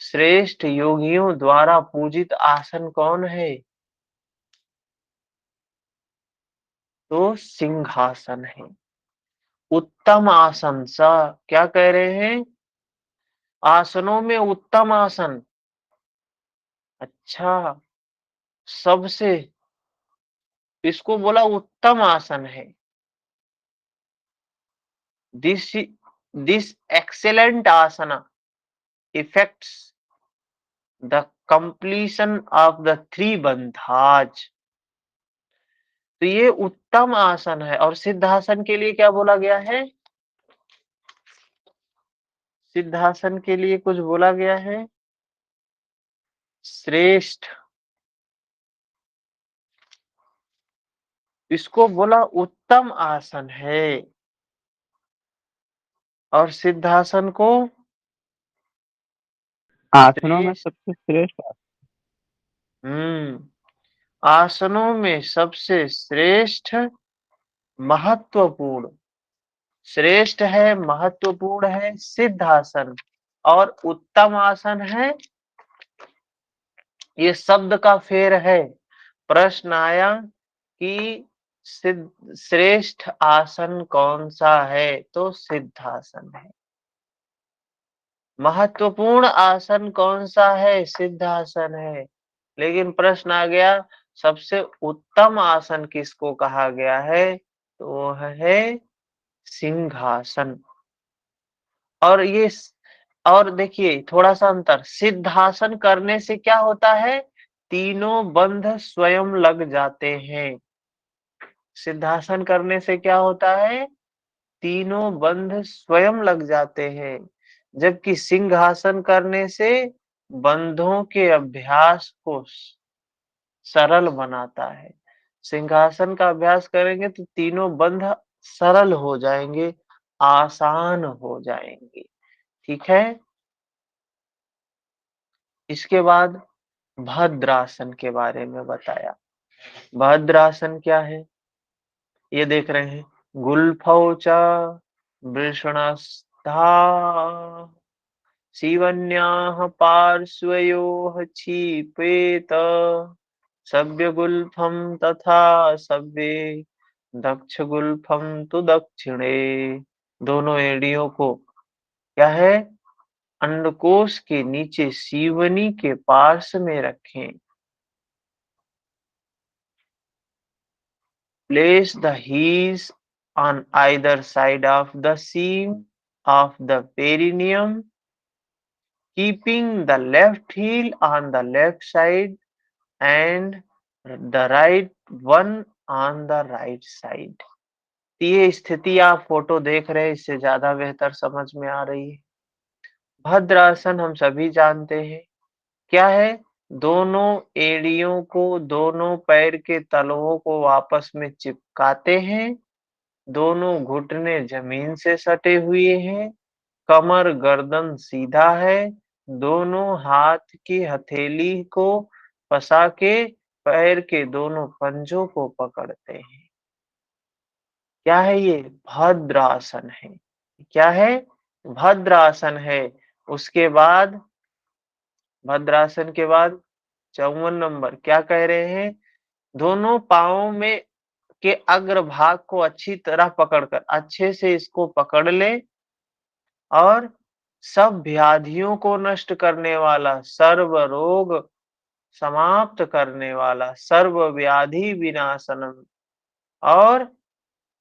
श्रेष्ठ योगियों द्वारा पूजित आसन कौन है? तो सिंहासन है। उत्तम आसन स क्या कह रहे हैं? आसनों में उत्तम आसन। अच्छा, सबसे इसको बोला उत्तम आसन है। This this excellent asana effects the completion of the 3 बंधाज। तो ये उत्तम आसन है। और सिद्धासन के लिए क्या बोला गया है? सिद्धासन के लिए कुछ बोला गया है? श्रेष्ठ, इसको बोला उत्तम आसन है। और सिद्धासन को आसनों में श्रेष्ठ। सबसे श्रेष्ठ हम्म, आसनों में सबसे श्रेष्ठ, महत्वपूर्ण, श्रेष्ठ है, महत्वपूर्ण है सिद्धासन। और उत्तम आसन है, ये शब्द का फेर है। प्रश्न आया कि सिद्ध श्रेष्ठ आसन कौन सा है? तो सिद्धासन है। महत्वपूर्ण आसन कौन सा है? सिद्धासन है। लेकिन प्रश्न आ गया सबसे उत्तम आसन किसको कहा गया है? तो वह है सिंहासन। और ये और देखिए थोड़ा सा अंतर, सिद्धासन करने से क्या होता है? तीनों बंध स्वयं लग जाते हैं। सिद्धासन करने से क्या होता है? तीनों बंध स्वयं लग जाते हैं। जबकि सिंहासन करने से बंधों के अभ्यास को सरल बनाता है। सिंहासन का अभ्यास करेंगे तो तीनों बंध सरल हो जाएँगे, आसान हो जाएँगे। ठीक है? इसके बाद भद्रासन के बारे में बताया। भद्रासन क्या है? ये देख रहे हैं। गुल्फौ च वृषणस्था शिवन्याः पार्श्वयोः क्षिपेत सव्यगुल्फं तथा सव्ये दक्षगुल्फं तु दक्षिणे। दोनों एड़ियों को क्या है? अंडकोश के नीचे सीवनी के पार्श्व में रखें। Place the heels on either side of the seam of the perineum, keeping the left heel on the left side and the right one on the right side। ये स्थिति आप फोटो देख रहे हैं, इससे ज्यादा बेहतर समझ में आ रही है। भद्रासन हम सभी जानते हैं क्या है? दोनों एड़ियों को दोनों पैर के तलवों को आपस में चिपकाते हैं, दोनों घुटने जमीन से सटे हुए हैं, कमर गर्दन सीधा है, दोनों हाथ की हथेली को फंसा के पैर के दोनों पंजों को पकड़ते हैं। क्या है ये? भद्रासन है। क्या है? भद्रासन है। उसके बाद भद्रासन के बाद 54 नंबर क्या कह रहे हैं? दोनों पाँवों में के अग्रभाग को अच्छी तरह पकड़कर अच्छे से इसको पकड़ ले और सब व्याधियों को नष्ट करने वाला, सर्व रोग समाप्त करने वाला, सर्व व्याधि विनाशनम और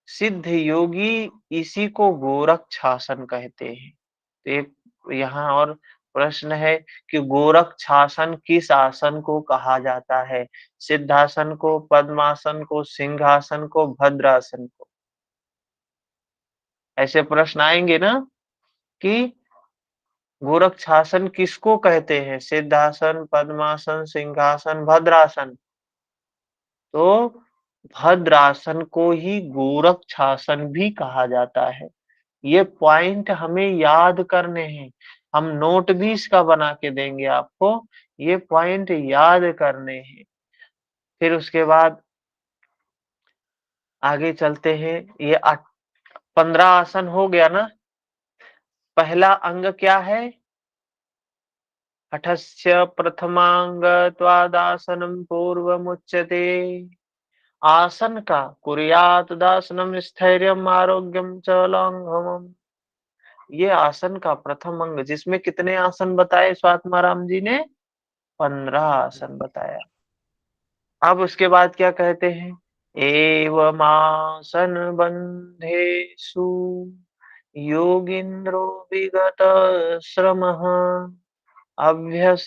सिद्ध योगी इसी को गोरक्षासन कहते हैं। तो एक यहाँ और प्रश्न है कि गोरक्षासन किस आसन को कहा जाता है? सिद्धासन को, पद्मासन को, सिंहासन को, भद्रासन को? ऐसे प्रश्न आएंगे ना कि गोरक्षासन किसको कहते हैं? सिद्धासन, पद्मासन, सिंहासन, भद्रासन। तो भद्रासन को ही गोरक्षासन भी कहा जाता है। ये पॉइंट हमें याद करने हैं। हम नोट भी इसका बना के देंगे आपको। ये पॉइंट याद करने हैं। फिर उसके बाद आगे चलते हैं। ये 15 आसन हो गया ना? पहला अंग क्या है? हठस्य प्रथमांगत्वादासनं पूर्वमुच्यते। आसन का कुर्यात् दासनम स्थैर्यम आरोग्यम च लांघवम्। ये आसन का प्रथम अंग, जिसमें कितने आसन बताए स्वात्माराम जी ने? 15 आसन बताया। अब उसके बाद क्या कहते हैं? एवमासन बंधेषु योगिन्द्रो विगत श्रमः अभ्यसेनादिका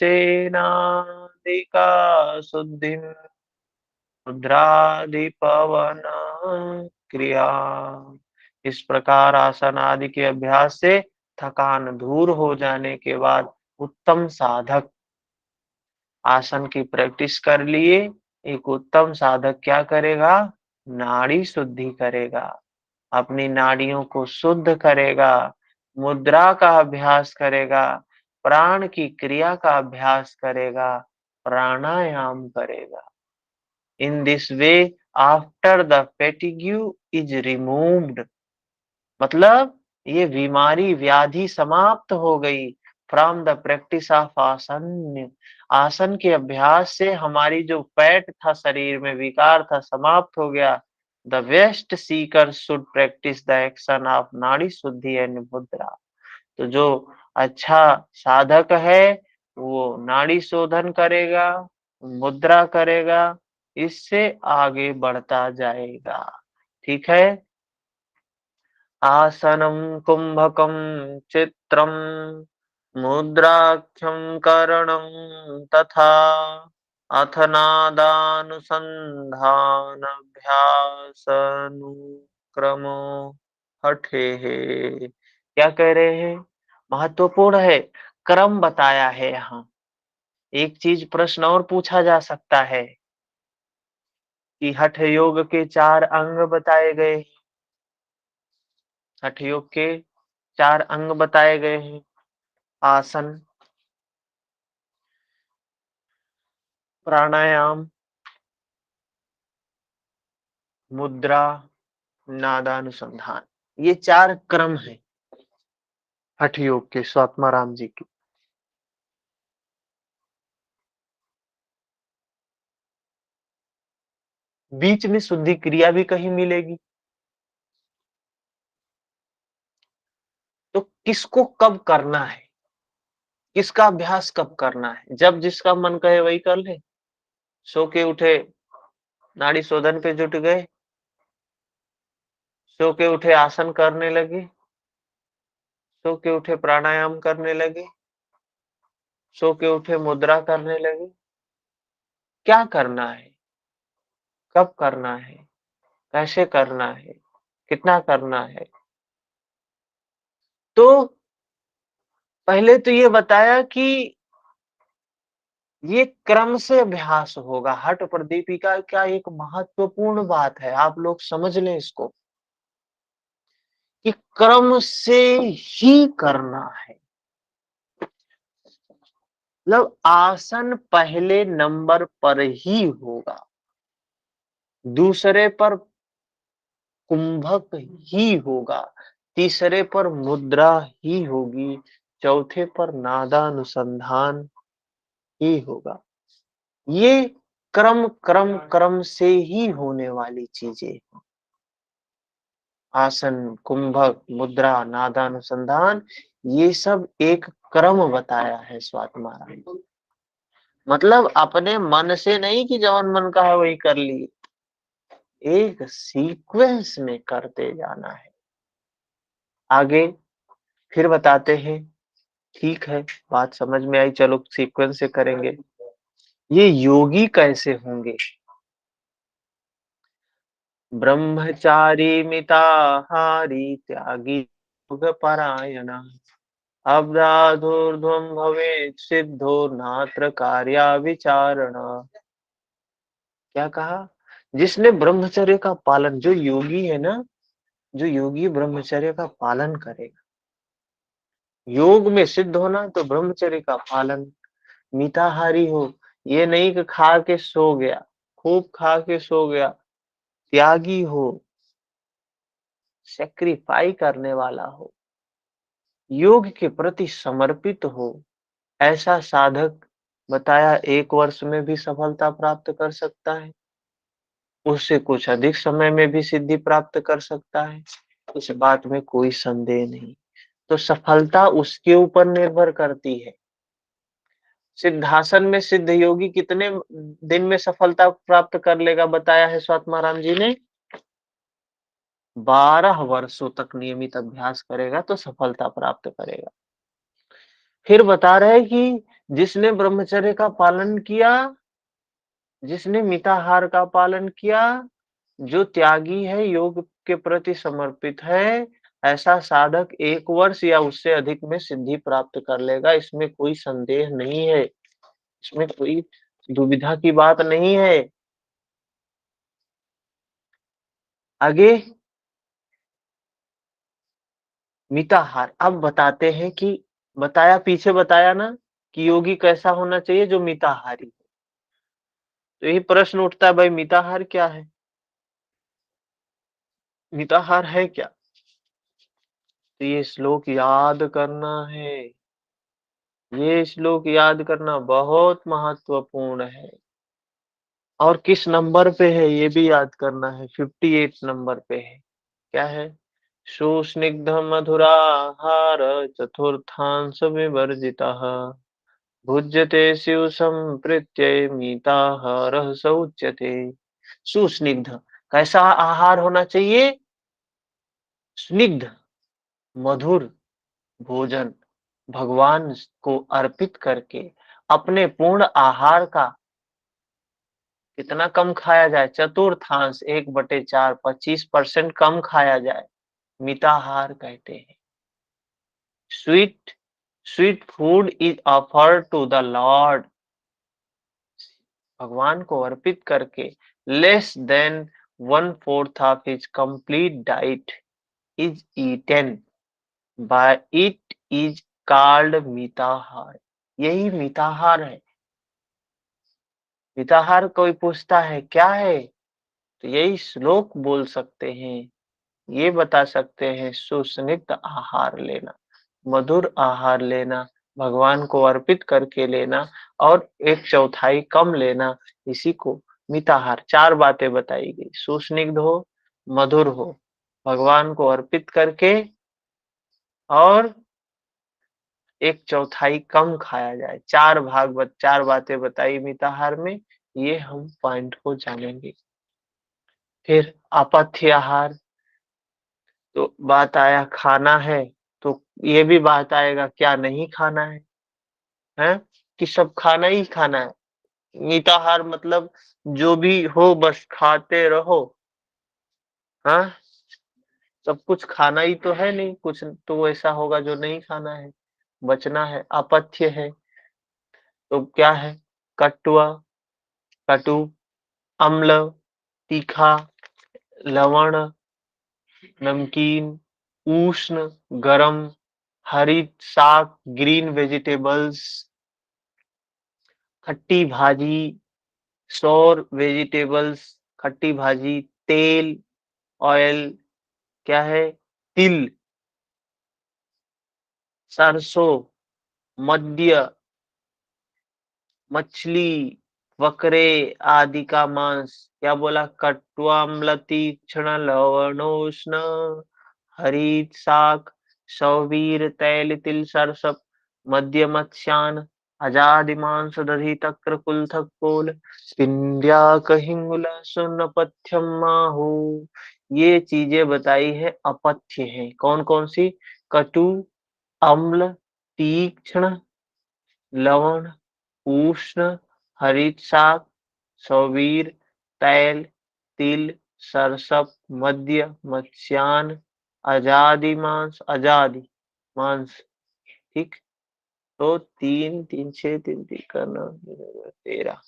शुद्धि रुद्रादिपवन क्रिया। इस प्रकार आसन आदि के अभ्यास से थकान दूर हो जाने के बाद उत्तम साधक आसन की प्रैक्टिस कर लिए, एक उत्तम साधक क्या करेगा? नाड़ी शुद्धि करेगा, अपनी नाड़ियों को शुद्ध करेगा, मुद्रा का अभ्यास करेगा, प्राण की क्रिया का अभ्यास करेगा, प्राणायाम करेगा। In this way, after the fatigue is removed, मतलब ये बीमारी व्याधि समाप्त हो गई। फ्रॉम द प्रैक्टिस ऑफ आसन, आसन के अभ्यास से हमारी जो फैट था शरीर में, विकार था, समाप्त हो गया। The best Sikar should practice the action of नाड़ी शुद्धि एंड मुद्रा। तो जो अच्छा साधक है वो नाड़ी शोधन करेगा, मुद्रा करेगा, इससे आगे बढ़ता जाएगा। ठीक है? आसनं कुम्भकं चित्रं मुद्राख्यं करणं तथा अथ नादानुसंधानाभ्यासनुक्रमो हठेः। क्या कह रहे हैं? महत्वपूर्ण है, क्रम बताया है यहाँ। एक चीज प्रश्न और पूछा जा सकता है कि हठ योग के 4 अंग बताए गए हैं। हठ योग के 4 अंग बताए गए हैं। आसन, प्राणायाम, मुद्रा, नादानुसंधान। ये 4 क्रम हैं हठ योग के स्वात्माराम जी के। बीच में शुद्धि क्रिया भी कहीं मिलेगी। तो किसको कब करना है, किसका अभ्यास कब करना है? जब जिसका मन कहे वही कर ले। सो के उठे, नाड़ी शोधन पे जुट गए, सो के उठे आसन करने लगे, सो के उठे प्राणायाम करने लगे, सो के उठे मुद्रा करने लगे। क्या करना है, कब करना है, कैसे करना है, कितना करना है? तो पहले तो ये बताया कि ये क्रम से अभ्यास होगा। हठ प्रदीपिका का एक महत्वपूर्ण बात है, आप लोग समझ लें इसको, कि क्रम से ही करना है। मतलब आसन पहले नंबर पर ही होगा, दूसरे पर कुंभक ही होगा, तीसरे पर मुद्रा ही होगी, चौथे पर नादानुसंधान ही होगा। ये क्रम क्रम क्रम से ही होने वाली चीजें। आसन, कुंभक, मुद्रा, नादानुसंधान, ये सब एक क्रम बताया है स्वात्मा राम। मतलब अपने मन से नहीं कि जवन मन का है वही कर लिए, एक सीक्वेंस में करते जाना है। आगे फिर बताते हैं। ठीक है, बात समझ में आई, चलो सीक्वेंस से करेंगे। ये योगी कैसे होंगे? ब्रह्मचारी मिताहारी त्यागी परायण अब्दाधूर्ध्वं भवेत् सिद्धो नात्र कार्या विचारण। क्या कहा? जिसने ब्रह्मचर्य का पालन, जो योगी है ना, जो योगी ब्रह्मचर्य का पालन करेगा, योग में सिद्ध होना तो ब्रह्मचर्य का पालन। मिताहारी हो, ये नहीं कि खा के सो गया, खूब खा के सो गया। त्यागी हो, सेक्रीफाई करने वाला हो, योग के प्रति समर्पित हो। ऐसा साधक बताया 1 वर्ष में भी सफलता प्राप्त कर सकता है, उससे कुछ अधिक समय में भी सिद्धि प्राप्त कर सकता है, इस बात में कोई संदेह नहीं। तो सफलता उसके ऊपर निर्भर करती है। सिद्धासन में सिद्ध योगी कितने दिन में सफलता प्राप्त कर लेगा बताया है स्वात्माराम जी ने? 12 वर्षों तक नियमित अभ्यास करेगा तो सफलता प्राप्त करेगा। फिर बता रहे हैं कि जिसने ब्रह्मचर्य का पालन किया, जिसने मिताहार का पालन किया, जो त्यागी है, योग के प्रति समर्पित है, ऐसा साधक 1 वर्ष या उससे अधिक में सिद्धि प्राप्त कर लेगा। इसमें कोई संदेह नहीं है, इसमें कोई दुविधा की बात नहीं है। आगे मिताहार अब बताते हैं कि बताया, पीछे बताया ना कि योगी कैसा होना चाहिए, जो मिताहारी। तो यही प्रश्न उठता है, भाई मिताहार क्या है? मिताहार है क्या? तो ये श्लोक याद करना है। ये श्लोक याद करना बहुत महत्वपूर्ण है। और किस नंबर पे है ये भी याद करना है, 58 नंबर पे है। क्या है? सुस्निग्ध मधुराहार चतुर्थांश विवर्जितः भुज्यते शिव संप्रीत्य मीताहारः स उच्यते। सुस्निग्ध, कैसा आहार होना चाहिए? स्निग्ध, मधुर भोजन, भगवान को अर्पित करके अपने पूर्ण आहार का कितना कम खाया जाए? चतुर्थांश, 1/4, 25% कम खाया जाए, मिताहार कहते हैं। Sweet sweet food is offered to the Lord. भगवान को अर्पित करके less than 1/4 of his complete diet is eaten by it is called मिताहार। यही मिताहार है। मिताहार कोई पूछता है क्या है, तो यही श्लोक बोल सकते हैं, ये बता सकते हैं सुस्निग्ध आहार लेना, मधुर आहार लेना, भगवान को अर्पित करके लेना और 1/4 कम लेना, इसी को मिताहार। 4 बातें बताई गई, सुस्निग्ध हो, मधुर हो, भगवान को अर्पित करके और 1/4 कम खाया जाए। 4 बातें बताई मिताहार में, ये हम पॉइंट को जानेंगे। फिर अपथ्य आहार, तो बात आया खाना है, तो ये भी बात आएगा क्या नहीं खाना है, हैं? कि सब खाना ही खाना है। मिताहार मतलब जो भी हो बस खाते रहो, हाँ? सब कुछ खाना ही तो है नहीं, कुछ तो ऐसा होगा जो नहीं खाना है, बचना है। अपथ्य है, तो क्या है? कटुआ, कटु, अम्ल, तीखा, लवण, नमकीन, उष्ण, गरम, हरित शाक, ग्रीन वेजिटेबल्स, खट्टी भाजी, सौर वेजिटेबल्स, खट्टी भाजी, तेल, ऑयल, क्या है? तिल, सरसों, मद्य, मछली, बकरे आदि का मांस। क्या बोला? कट्वाम्ल, तीक्ष्ण, लवणोष्ण, हरित शाक, सौवीर, तैल, तिल, सरसप, मद्य, मत्स्यान, अजादि मांस, दधि, तक्र, कुलथक, कोल, पिंड्याक, हिंग, लहसुन, अपथ्यम, माहू। ये चीजें बताई है, अपथ्य है। कौन कौन सी? कटु, अम्ल, तीक्ष्ण, लवण, उष्ण, हरित शाक, सौवीर, तैल, तिल, सरसप, मद्य, मत्स्यान, अजादि मांस। ठीक, तो 3 3 6 3 3 करना 13,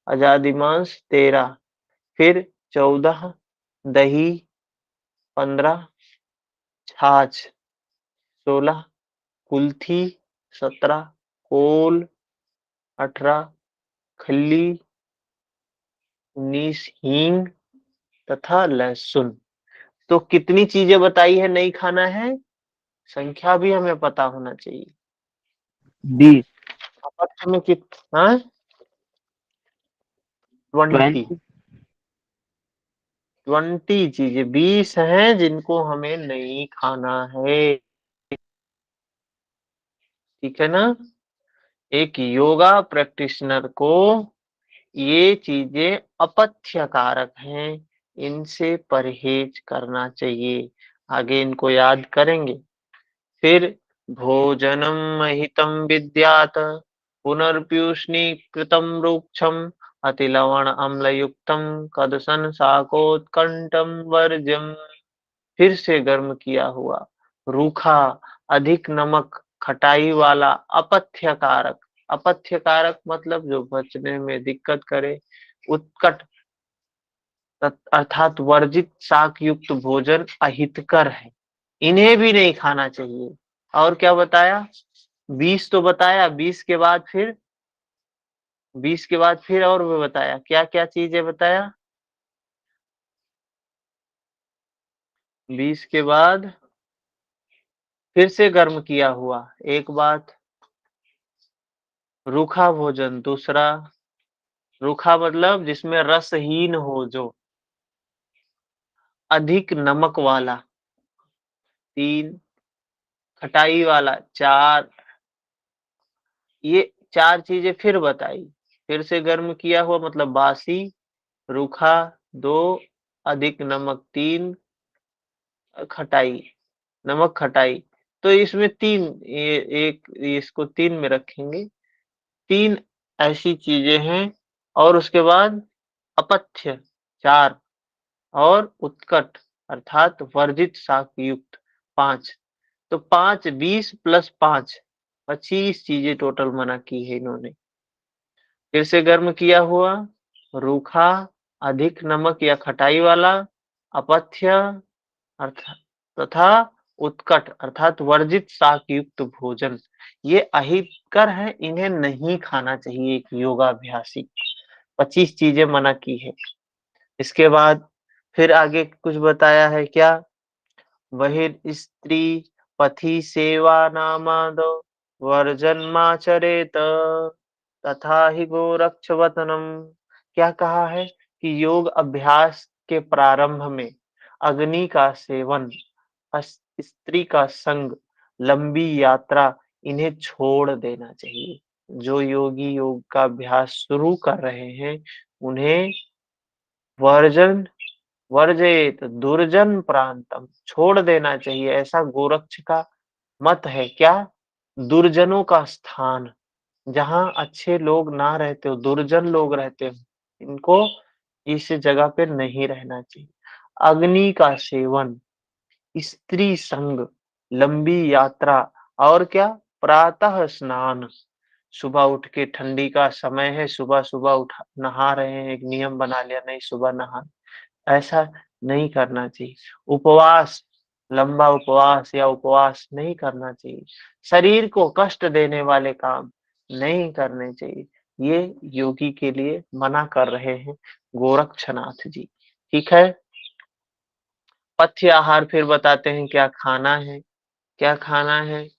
अजादि मांस 13, फिर 14 दही, 15 छाछ, 16 कुल्थी, 17 कोल, 18 खल्ली, 19 हींग तथा लहसुन। तो कितनी चीजें बताई है नहीं खाना है? संख्या भी हमें पता होना चाहिए। 20, अपक्ष में कित हाँ 20 20। 20 चीजें, 20 हैं जिनको हमें नहीं खाना है। ठीक है ना? एक योगा प्रैक्टिशनर को ये चीजें अपथ्य कारक हैं, इनसे परहेज करना चाहिए। आगे इनको याद करेंगे। फिर भोजनं महितं विद्यात् पुनर्प्यूष्णीकृतं रूक्षम् अतिलवण अम्लयुक्तं कदसन शाकोत्कंठं वर्ज्यम्। फिर से गर्म किया हुआ, रूखा, अधिक नमक, खटाई वाला, अपथ्य कारक। अपथ्य कारक मतलब जो पचने में दिक्कत करे, उत्कट अर्थात वर्जित शाक युक्त भोजन अहितकर है, इन्हें भी नहीं खाना चाहिए। और क्या बताया? 20 तो बताया, 20 के बाद फिर और भी बताया, क्या क्या चीजें बताया? 20 के बाद फिर से गर्म किया हुआ, एक बात, रूखा भोजन दूसरा, रूखा मतलब जिसमें रसहीन हो, जो अधिक नमक वाला 3, खटाई वाला 4, ये 4 चीजें फिर बताई। फिर से गर्म किया हुआ मतलब बासी, रूखा 2, अधिक नमक 3, खटाई, नमक खटाई। तो इसमें 3, ये एक इसको 3 में रखेंगे। 3 ऐसी चीजें हैं और उसके बाद अपथ्य 4 और उत्कट अर्थात वर्जित शाक युक्त 5। तो 5 20 प्लस 5 25 चीजें टोटल मना की है इन्होंने। फिर से गर्म किया हुआ रूखा, अधिक नमक या खटाई वाला, अपथ्य अर्थ तथा उत्कट अर्थात वर्जित शाक युक्त भोजन। ये अहितकर है, इन्हें नहीं खाना चाहिए एक योगाभ्यासी। 25 चीजें मना की है। इसके बाद फिर आगे कुछ बताया है क्या? बहिर्स्त्री पथि सेवानामादौ वर्जनमाचरेत तथा हि गोरक्षवतनम। क्या कहा है कि योग अभ्यास के प्रारंभ में अग्नि का सेवन, स्त्री का संग, लंबी यात्रा, इन्हें छोड़ देना चाहिए। जो योगी योग का अभ्यास शुरू कर रहे हैं उन्हें वर्जन वर्जेत दुर्जन प्रांतम छोड़ देना चाहिए। ऐसा गोरक्ष का मत है क्या? दुर्जनों का स्थान, जहाँ अच्छे लोग ना रहते हो, दुर्जन लोग रहते हो, इनको इस जगह पे नहीं रहना चाहिए। अग्नि का सेवन, स्त्री संग, लंबी यात्रा और क्या? प्रातः स्नान, सुबह उठ के, ठंडी का समय है, सुबह-सुबह उठा नहा रहे हैं, एक नियम बना लिया नहीं सुबह नहा, ऐसा नहीं करना चाहिए। उपवास, लंबा उपवास या उपवास नहीं करना चाहिए। शरीर को कष्ट देने वाले काम नहीं करने चाहिए। ये योगी के लिए मना कर रहे हैं गोरक्षनाथ जी। ठीक है? पथ्य आहार फिर बताते हैं क्या खाना है। क्या खाना है?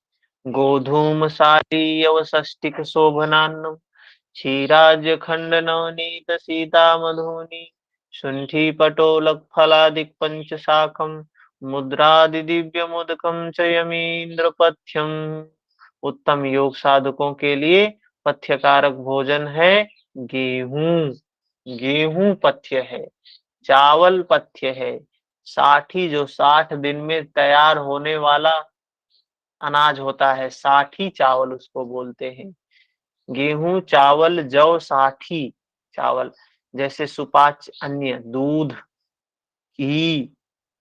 गोधूम सारी अवषष्टिक शोभनान्नम क्षीराज्य खंड नवनीत सीता मधुनी शुंठी पटोलक फलादिक पंच शाखम मुद्रादि दिव्य मुदकम च यमीन्द्र पथ्यम। उत्तम योग साधकों के लिए पथ्यकारक भोजन है गेहूं। गेहूं पथ्य है, चावल पथ्य है। साठी, जो 60 दिन में तैयार होने वाला अनाज होता है, साठी चावल उसको बोलते हैं। गेहूं, चावल, जौ, साठी चावल, जैसे सुपाच्य अन्य दूध, घी,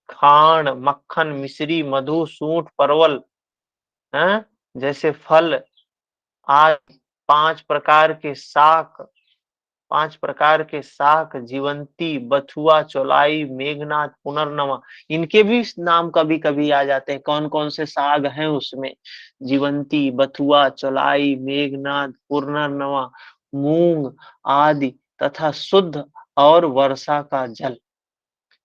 खांड, मक्खन, मिश्री, मधु, सूंठ, परवल, हैं? जैसे फल आदि, 5 प्रकार के शाक, 5 प्रकार के शाक, जीवंती, बथुआ, चौलाई, मेघनाथ, पुनर्नवा, इनके भी नाम कभी-कभी आ जाते हैं। कौन-कौन से साग हैं उसमें? जीवंती, बथुआ, चौलाई, मेघनाथ, पुनर्नवा, मूंग आदि तथा शुद्ध और वर्षा का जल।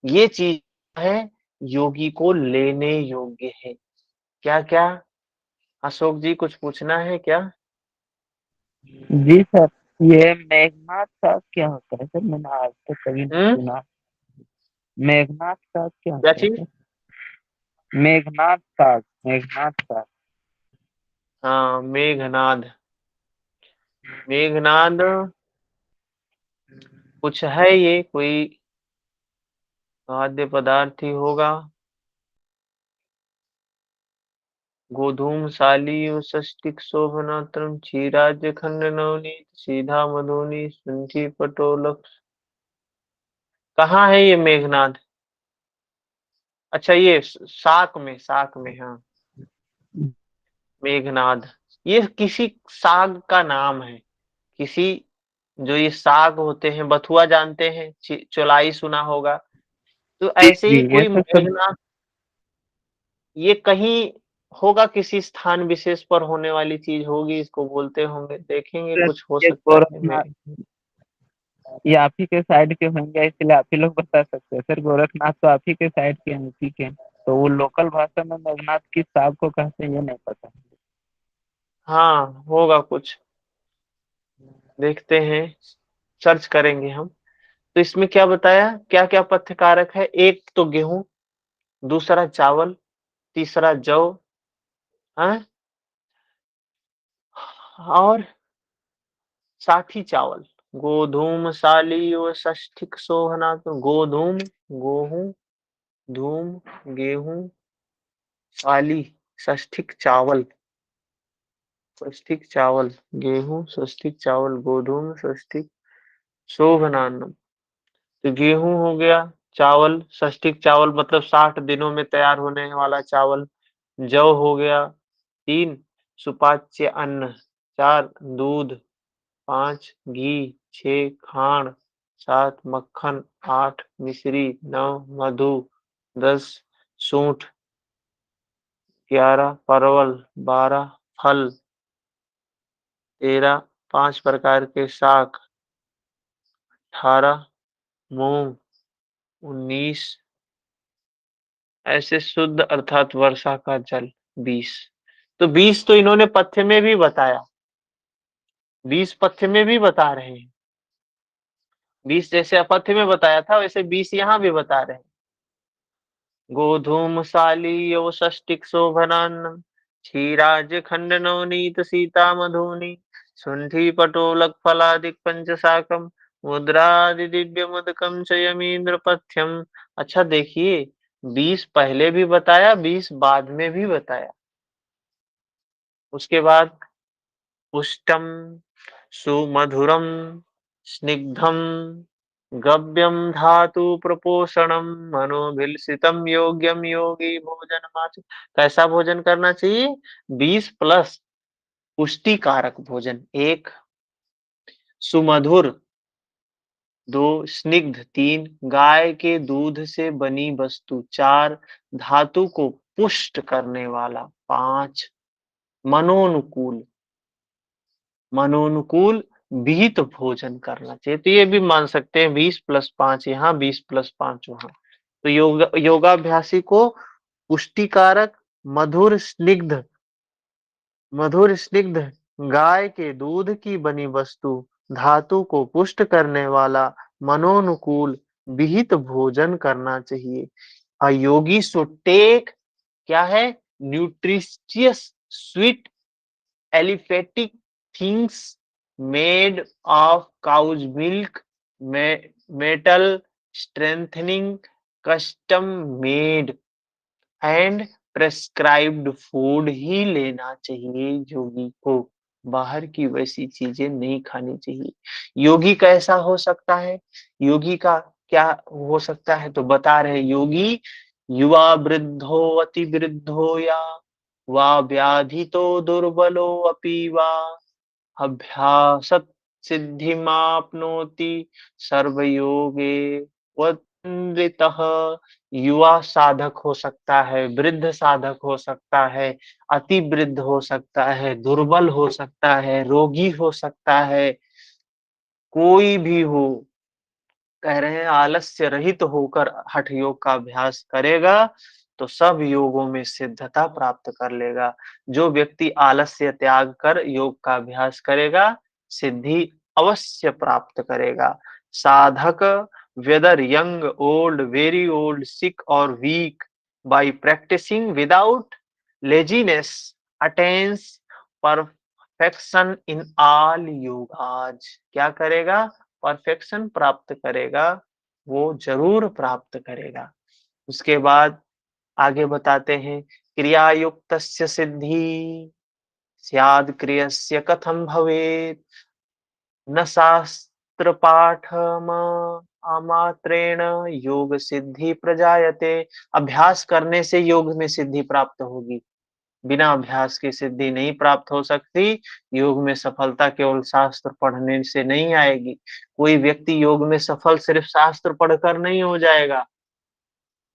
ये चीज है योगी को लेने योग्य है। क्या-क्या? अशोक जी कुछ पूछना है क्या? जी सर, ये मेघनाथ साग क्या होता है सर? मैंने आज तक कभी नहीं हम्म? सुना। मेघनाथ साग क्या क्या होता है चीज? सर? मेघनाथ साग, मेघनाथ साग। हाँ, मेघनाद। मेघनाद कुछ है, ये कोई खाद्य पदार्थ ही होगा। गोधूम साली षष्टिक शोभनात्रम क्षीराज्य खंड नवनीत सीधा मधुनी सुंठी पटोलक। कहाँ है ये मेघनाद? अच्छा, ये साक में हाँ, मेघनाद। ये किसी साग का नाम है। किसी, जो ये साग होते हैं, बथुआ जानते हैं, चौलाई सुना होगा, तो जी ऐसे जी, ही ये कोई तो सब। मेघनाद, ये कहीं होगा, किसी स्थान विशेष पर होने वाली चीज होगी, इसको बोलते होंगे, देखेंगे, कुछ हो ये सकता है मैं। गोरखनाथ, ये आप ही के साइड के होंगे, इसलिए आप ही लोग बता सकते हैं सर। गोरखनाथ तो आप ही के साइड के हैं, उसी के हैं। तो वो लोकल भाषा में मेघनाथ किस साग को कहते हैं ये नहीं पता। हाँ, होगा कुछ, देखते हैं, सर्च करेंगे हम। तो इसमें क्या बताया, क्या क्या पथ्य कारक है? एक तो गेहूं, दूसरा चावल, तीसरा जौ, हाँ, और साठी चावल। गोधूम साली व षष्ठिक सोहना, तो गोधूम, गेहूं, धूम, गेहूं, साली, षष्ठिक चावल, षष्ठिक चावल, गेहूं, षष्ठिक चावल, गोधूम, षष्ठिक शोभनानम। तो गेहूं हो गया, चावल, षष्ठिक चावल मतलब 60 दिनों में तैयार होने वाला चावल। जौ हो गया, 3 सुपाच्य अन्न, 4 दूध, 5 घी, 6 खांड, 7 मक्खन, 8 मिश्री, 9 मधु, 10 सूंठ, 11 परवल, 12 फल, 13 5 प्रकार के शाक, 18 मूंग, 19 ऐसे शुद्ध अर्थात वर्षा का जल, 20। तो 20 तो इन्होंने पथ्य में भी बताया, 20 पथ्य में भी बता रहे हैं। 20 जैसे अपथ्य में बताया था वैसे 20 यहाँ भी बता रहे हैं। गोधूमसाली षष्टिक शोभनान्नम, क्षीराज खंड नवनीत सीता मधुनी, शुंठी पटोलक फलादिक पंचसाकम, मुद्रादि दिव्य मुदकम च यमींद्र पथ्यम। अच्छा देखिए, 20 पहले भी बताया, 20 बाद में भी बताया। उसके बाद पुष्टम सुमधुरम स्निग्धम गव्यम धातु प्रपोषणम मनोभिलषितम योग्यम योगी भोजन माच। कैसा भोजन करना चाहिए? 20 प्लस पुष्टि कारक भोजन, 1 सुमधुर, 2 स्निग्ध, 3 गाय के दूध से बनी वस्तु, 4 धातु को पुष्ट करने वाला, 5 मनोनुकूल, मनोनुकूल विहित भोजन करना चाहिए। तो ये भी मान सकते हैं 20 प्लस 5 यहाँ, 20 प्लस 5 वहां। तो योगाभ्यासी को पुष्टिकारक, मधुर स्निग्ध, मधुर स्निग्ध गाय के दूध की बनी वस्तु, धातु को पुष्ट करने वाला, मनोनुकूल विहित भोजन करना चाहिए। A yogi should take क्या है? Nutritious sweet aliphatic things made of cow's milk, metal strengthening, custom made and prescribed food ही लेना चाहिए योगी को। बाहर की वैसी चीजें नहीं खानी चाहिए। योगी कैसा हो सकता है? योगी का क्या हो सकता है? तो बता रहे योगी, युवा वृद्धो अति वृद्धो या वा व्याधि तो दुर्बलो अपि वा अभ्यासत सिद्धिमाप्नोति सर्वयोगे वन्द्रितः। युवा साधक हो सकता है, वृद्ध साधक हो सकता है, अति वृद्ध हो सकता है, दुर्बल हो सकता है, रोगी हो सकता है, कोई भी हो, कह रहे हैं आलस्य रहित होकर हठ योग का अभ्यास करेगा तो सब योगों में सिद्धता प्राप्त कर लेगा। जो व्यक्ति आलस्य त्याग कर योग का अभ्यास करेगा सिद्धि अवश्य प्राप्त करेगा। साधक whether young old very old sick और weak by practising without laziness attains perfection in all yogas. क्या करेगा? परफेक्शन प्राप्त करेगा, वो जरूर प्राप्त करेगा। उसके बाद आगे बताते हैं, क्रिया युक्तस्य सिद्धि स्याद् क्रियस्य कथम भवेत्, न शास्त्र पाठ अमात्रेण योग सिद्धि प्रजायते। अभ्यास करने से योग में सिद्धि प्राप्त होगी, बिना अभ्यास की सिद्धि नहीं प्राप्त हो सकती। योग में सफलता केवल शास्त्र पढ़ने से नहीं आएगी। कोई व्यक्ति योग में सफल सिर्फ शास्त्र पढ़कर नहीं हो जाएगा।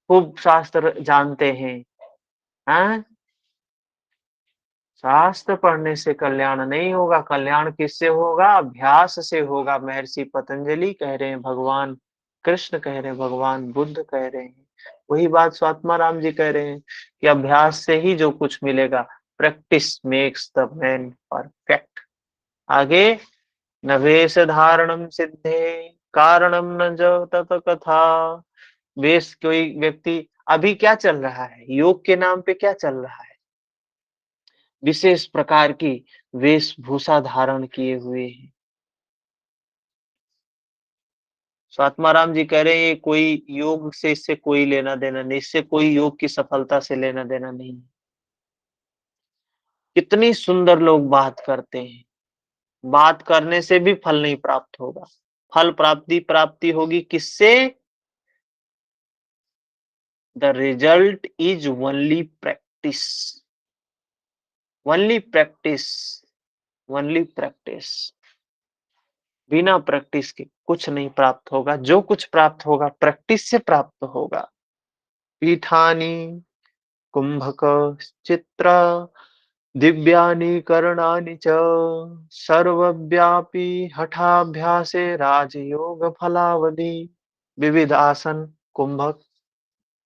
खूब शास्त्र जानते हैं, हाँ? शास्त्र पढ़ने से कल्याण नहीं होगा। कल्याण किससे होगा? अभ्यास से होगा। महर्षि पतंजलि कह रहे हैं, भगवान कृष्ण कह रहे हैं, भगवान बुद्ध कह रहे हैं, वही बात स्वात्मा राम जी कह रहे हैं कि अभ्यास से ही जो कुछ मिलेगा। Practice makes the man perfect. आगे, न वेश धारणम सिद्धे कारणम न जो तत कथा। वेश, कोई व्यक्ति अभी क्या चल रहा है? योग के नाम पे क्या चल रहा है? विशेष प्रकार की वेशभूषा धारण किए हुए हैं। स्वात्माराम जी कह रहे हैं कोई योग से इससे कोई लेना देना नहीं, इससे कोई योग की सफलता से लेना देना नहीं। कितनी सुंदर लोग बात करते हैं, बात करने से भी फल नहीं प्राप्त होगा। फल प्राप्ति होगी किससे? The result is only practice, only practice, only practice. बिना प्रैक्टिस के कुछ नहीं प्राप्त होगा। जो कुछ प्राप्त होगा प्रैक्टिस से प्राप्त होगा। पीठानी कुंभक चित्र दिव्यानि करणानि च सर्वव्यापी हठाभ्यासे राजयोग फलावधि। विविध आसन, कुंभक,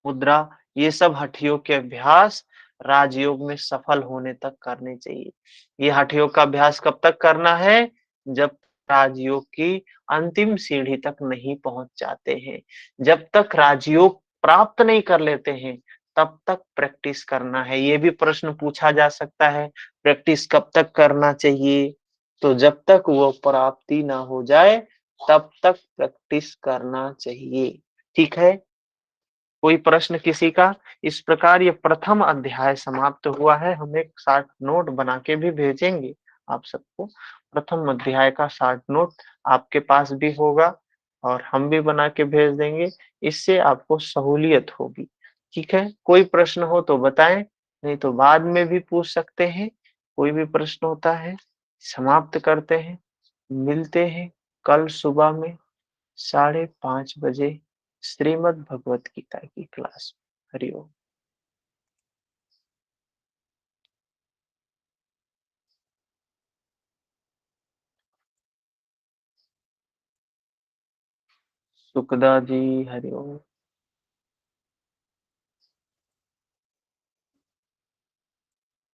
मुद्रा, ये सब हठयोग के अभ्यास राजयोग में सफल होने तक करने चाहिए। ये हठयोग का अभ्यास कब तक करना है? जब राजयोग की अंतिम सीढ़ी तक नहीं पहुंच जाते हैं, जब तक राजयोग प्राप्त नहीं कर लेते हैं, तब तक प्रैक्टिस करना है। ये भी प्रश्न पूछा जा सकता है, प्रैक्टिस कब तक करना चाहिए? तो जब तक वो प्राप्ति ना हो जाए, तब तक प्रैक्टिस करना चाहिए। ठीक है? कोई प्रश्न किसी का? इस प्रकार ये प्रथम अध्याय समाप्त हुआ है। हम एक शॉर्ट नोट बना के भी भेजेंगे आप सबको। प्रथम अध्याय का शॉर्ट नोट आपके पास भी होगा और हम भी बना के भेज देंगे। इससे आपको सहूलियत होगी। ठीक है? कोई प्रश्न हो तो बताएं, नहीं तो बाद में भी पूछ सकते हैं। कोई भी प्रश्न होता है, समाप्त करते हैं। मिलते हैं कल सुबह में 5:30 बजे श्रीमद् भगवत गीता की क्लास। हरिओम। सुखदा जी, हरिओम।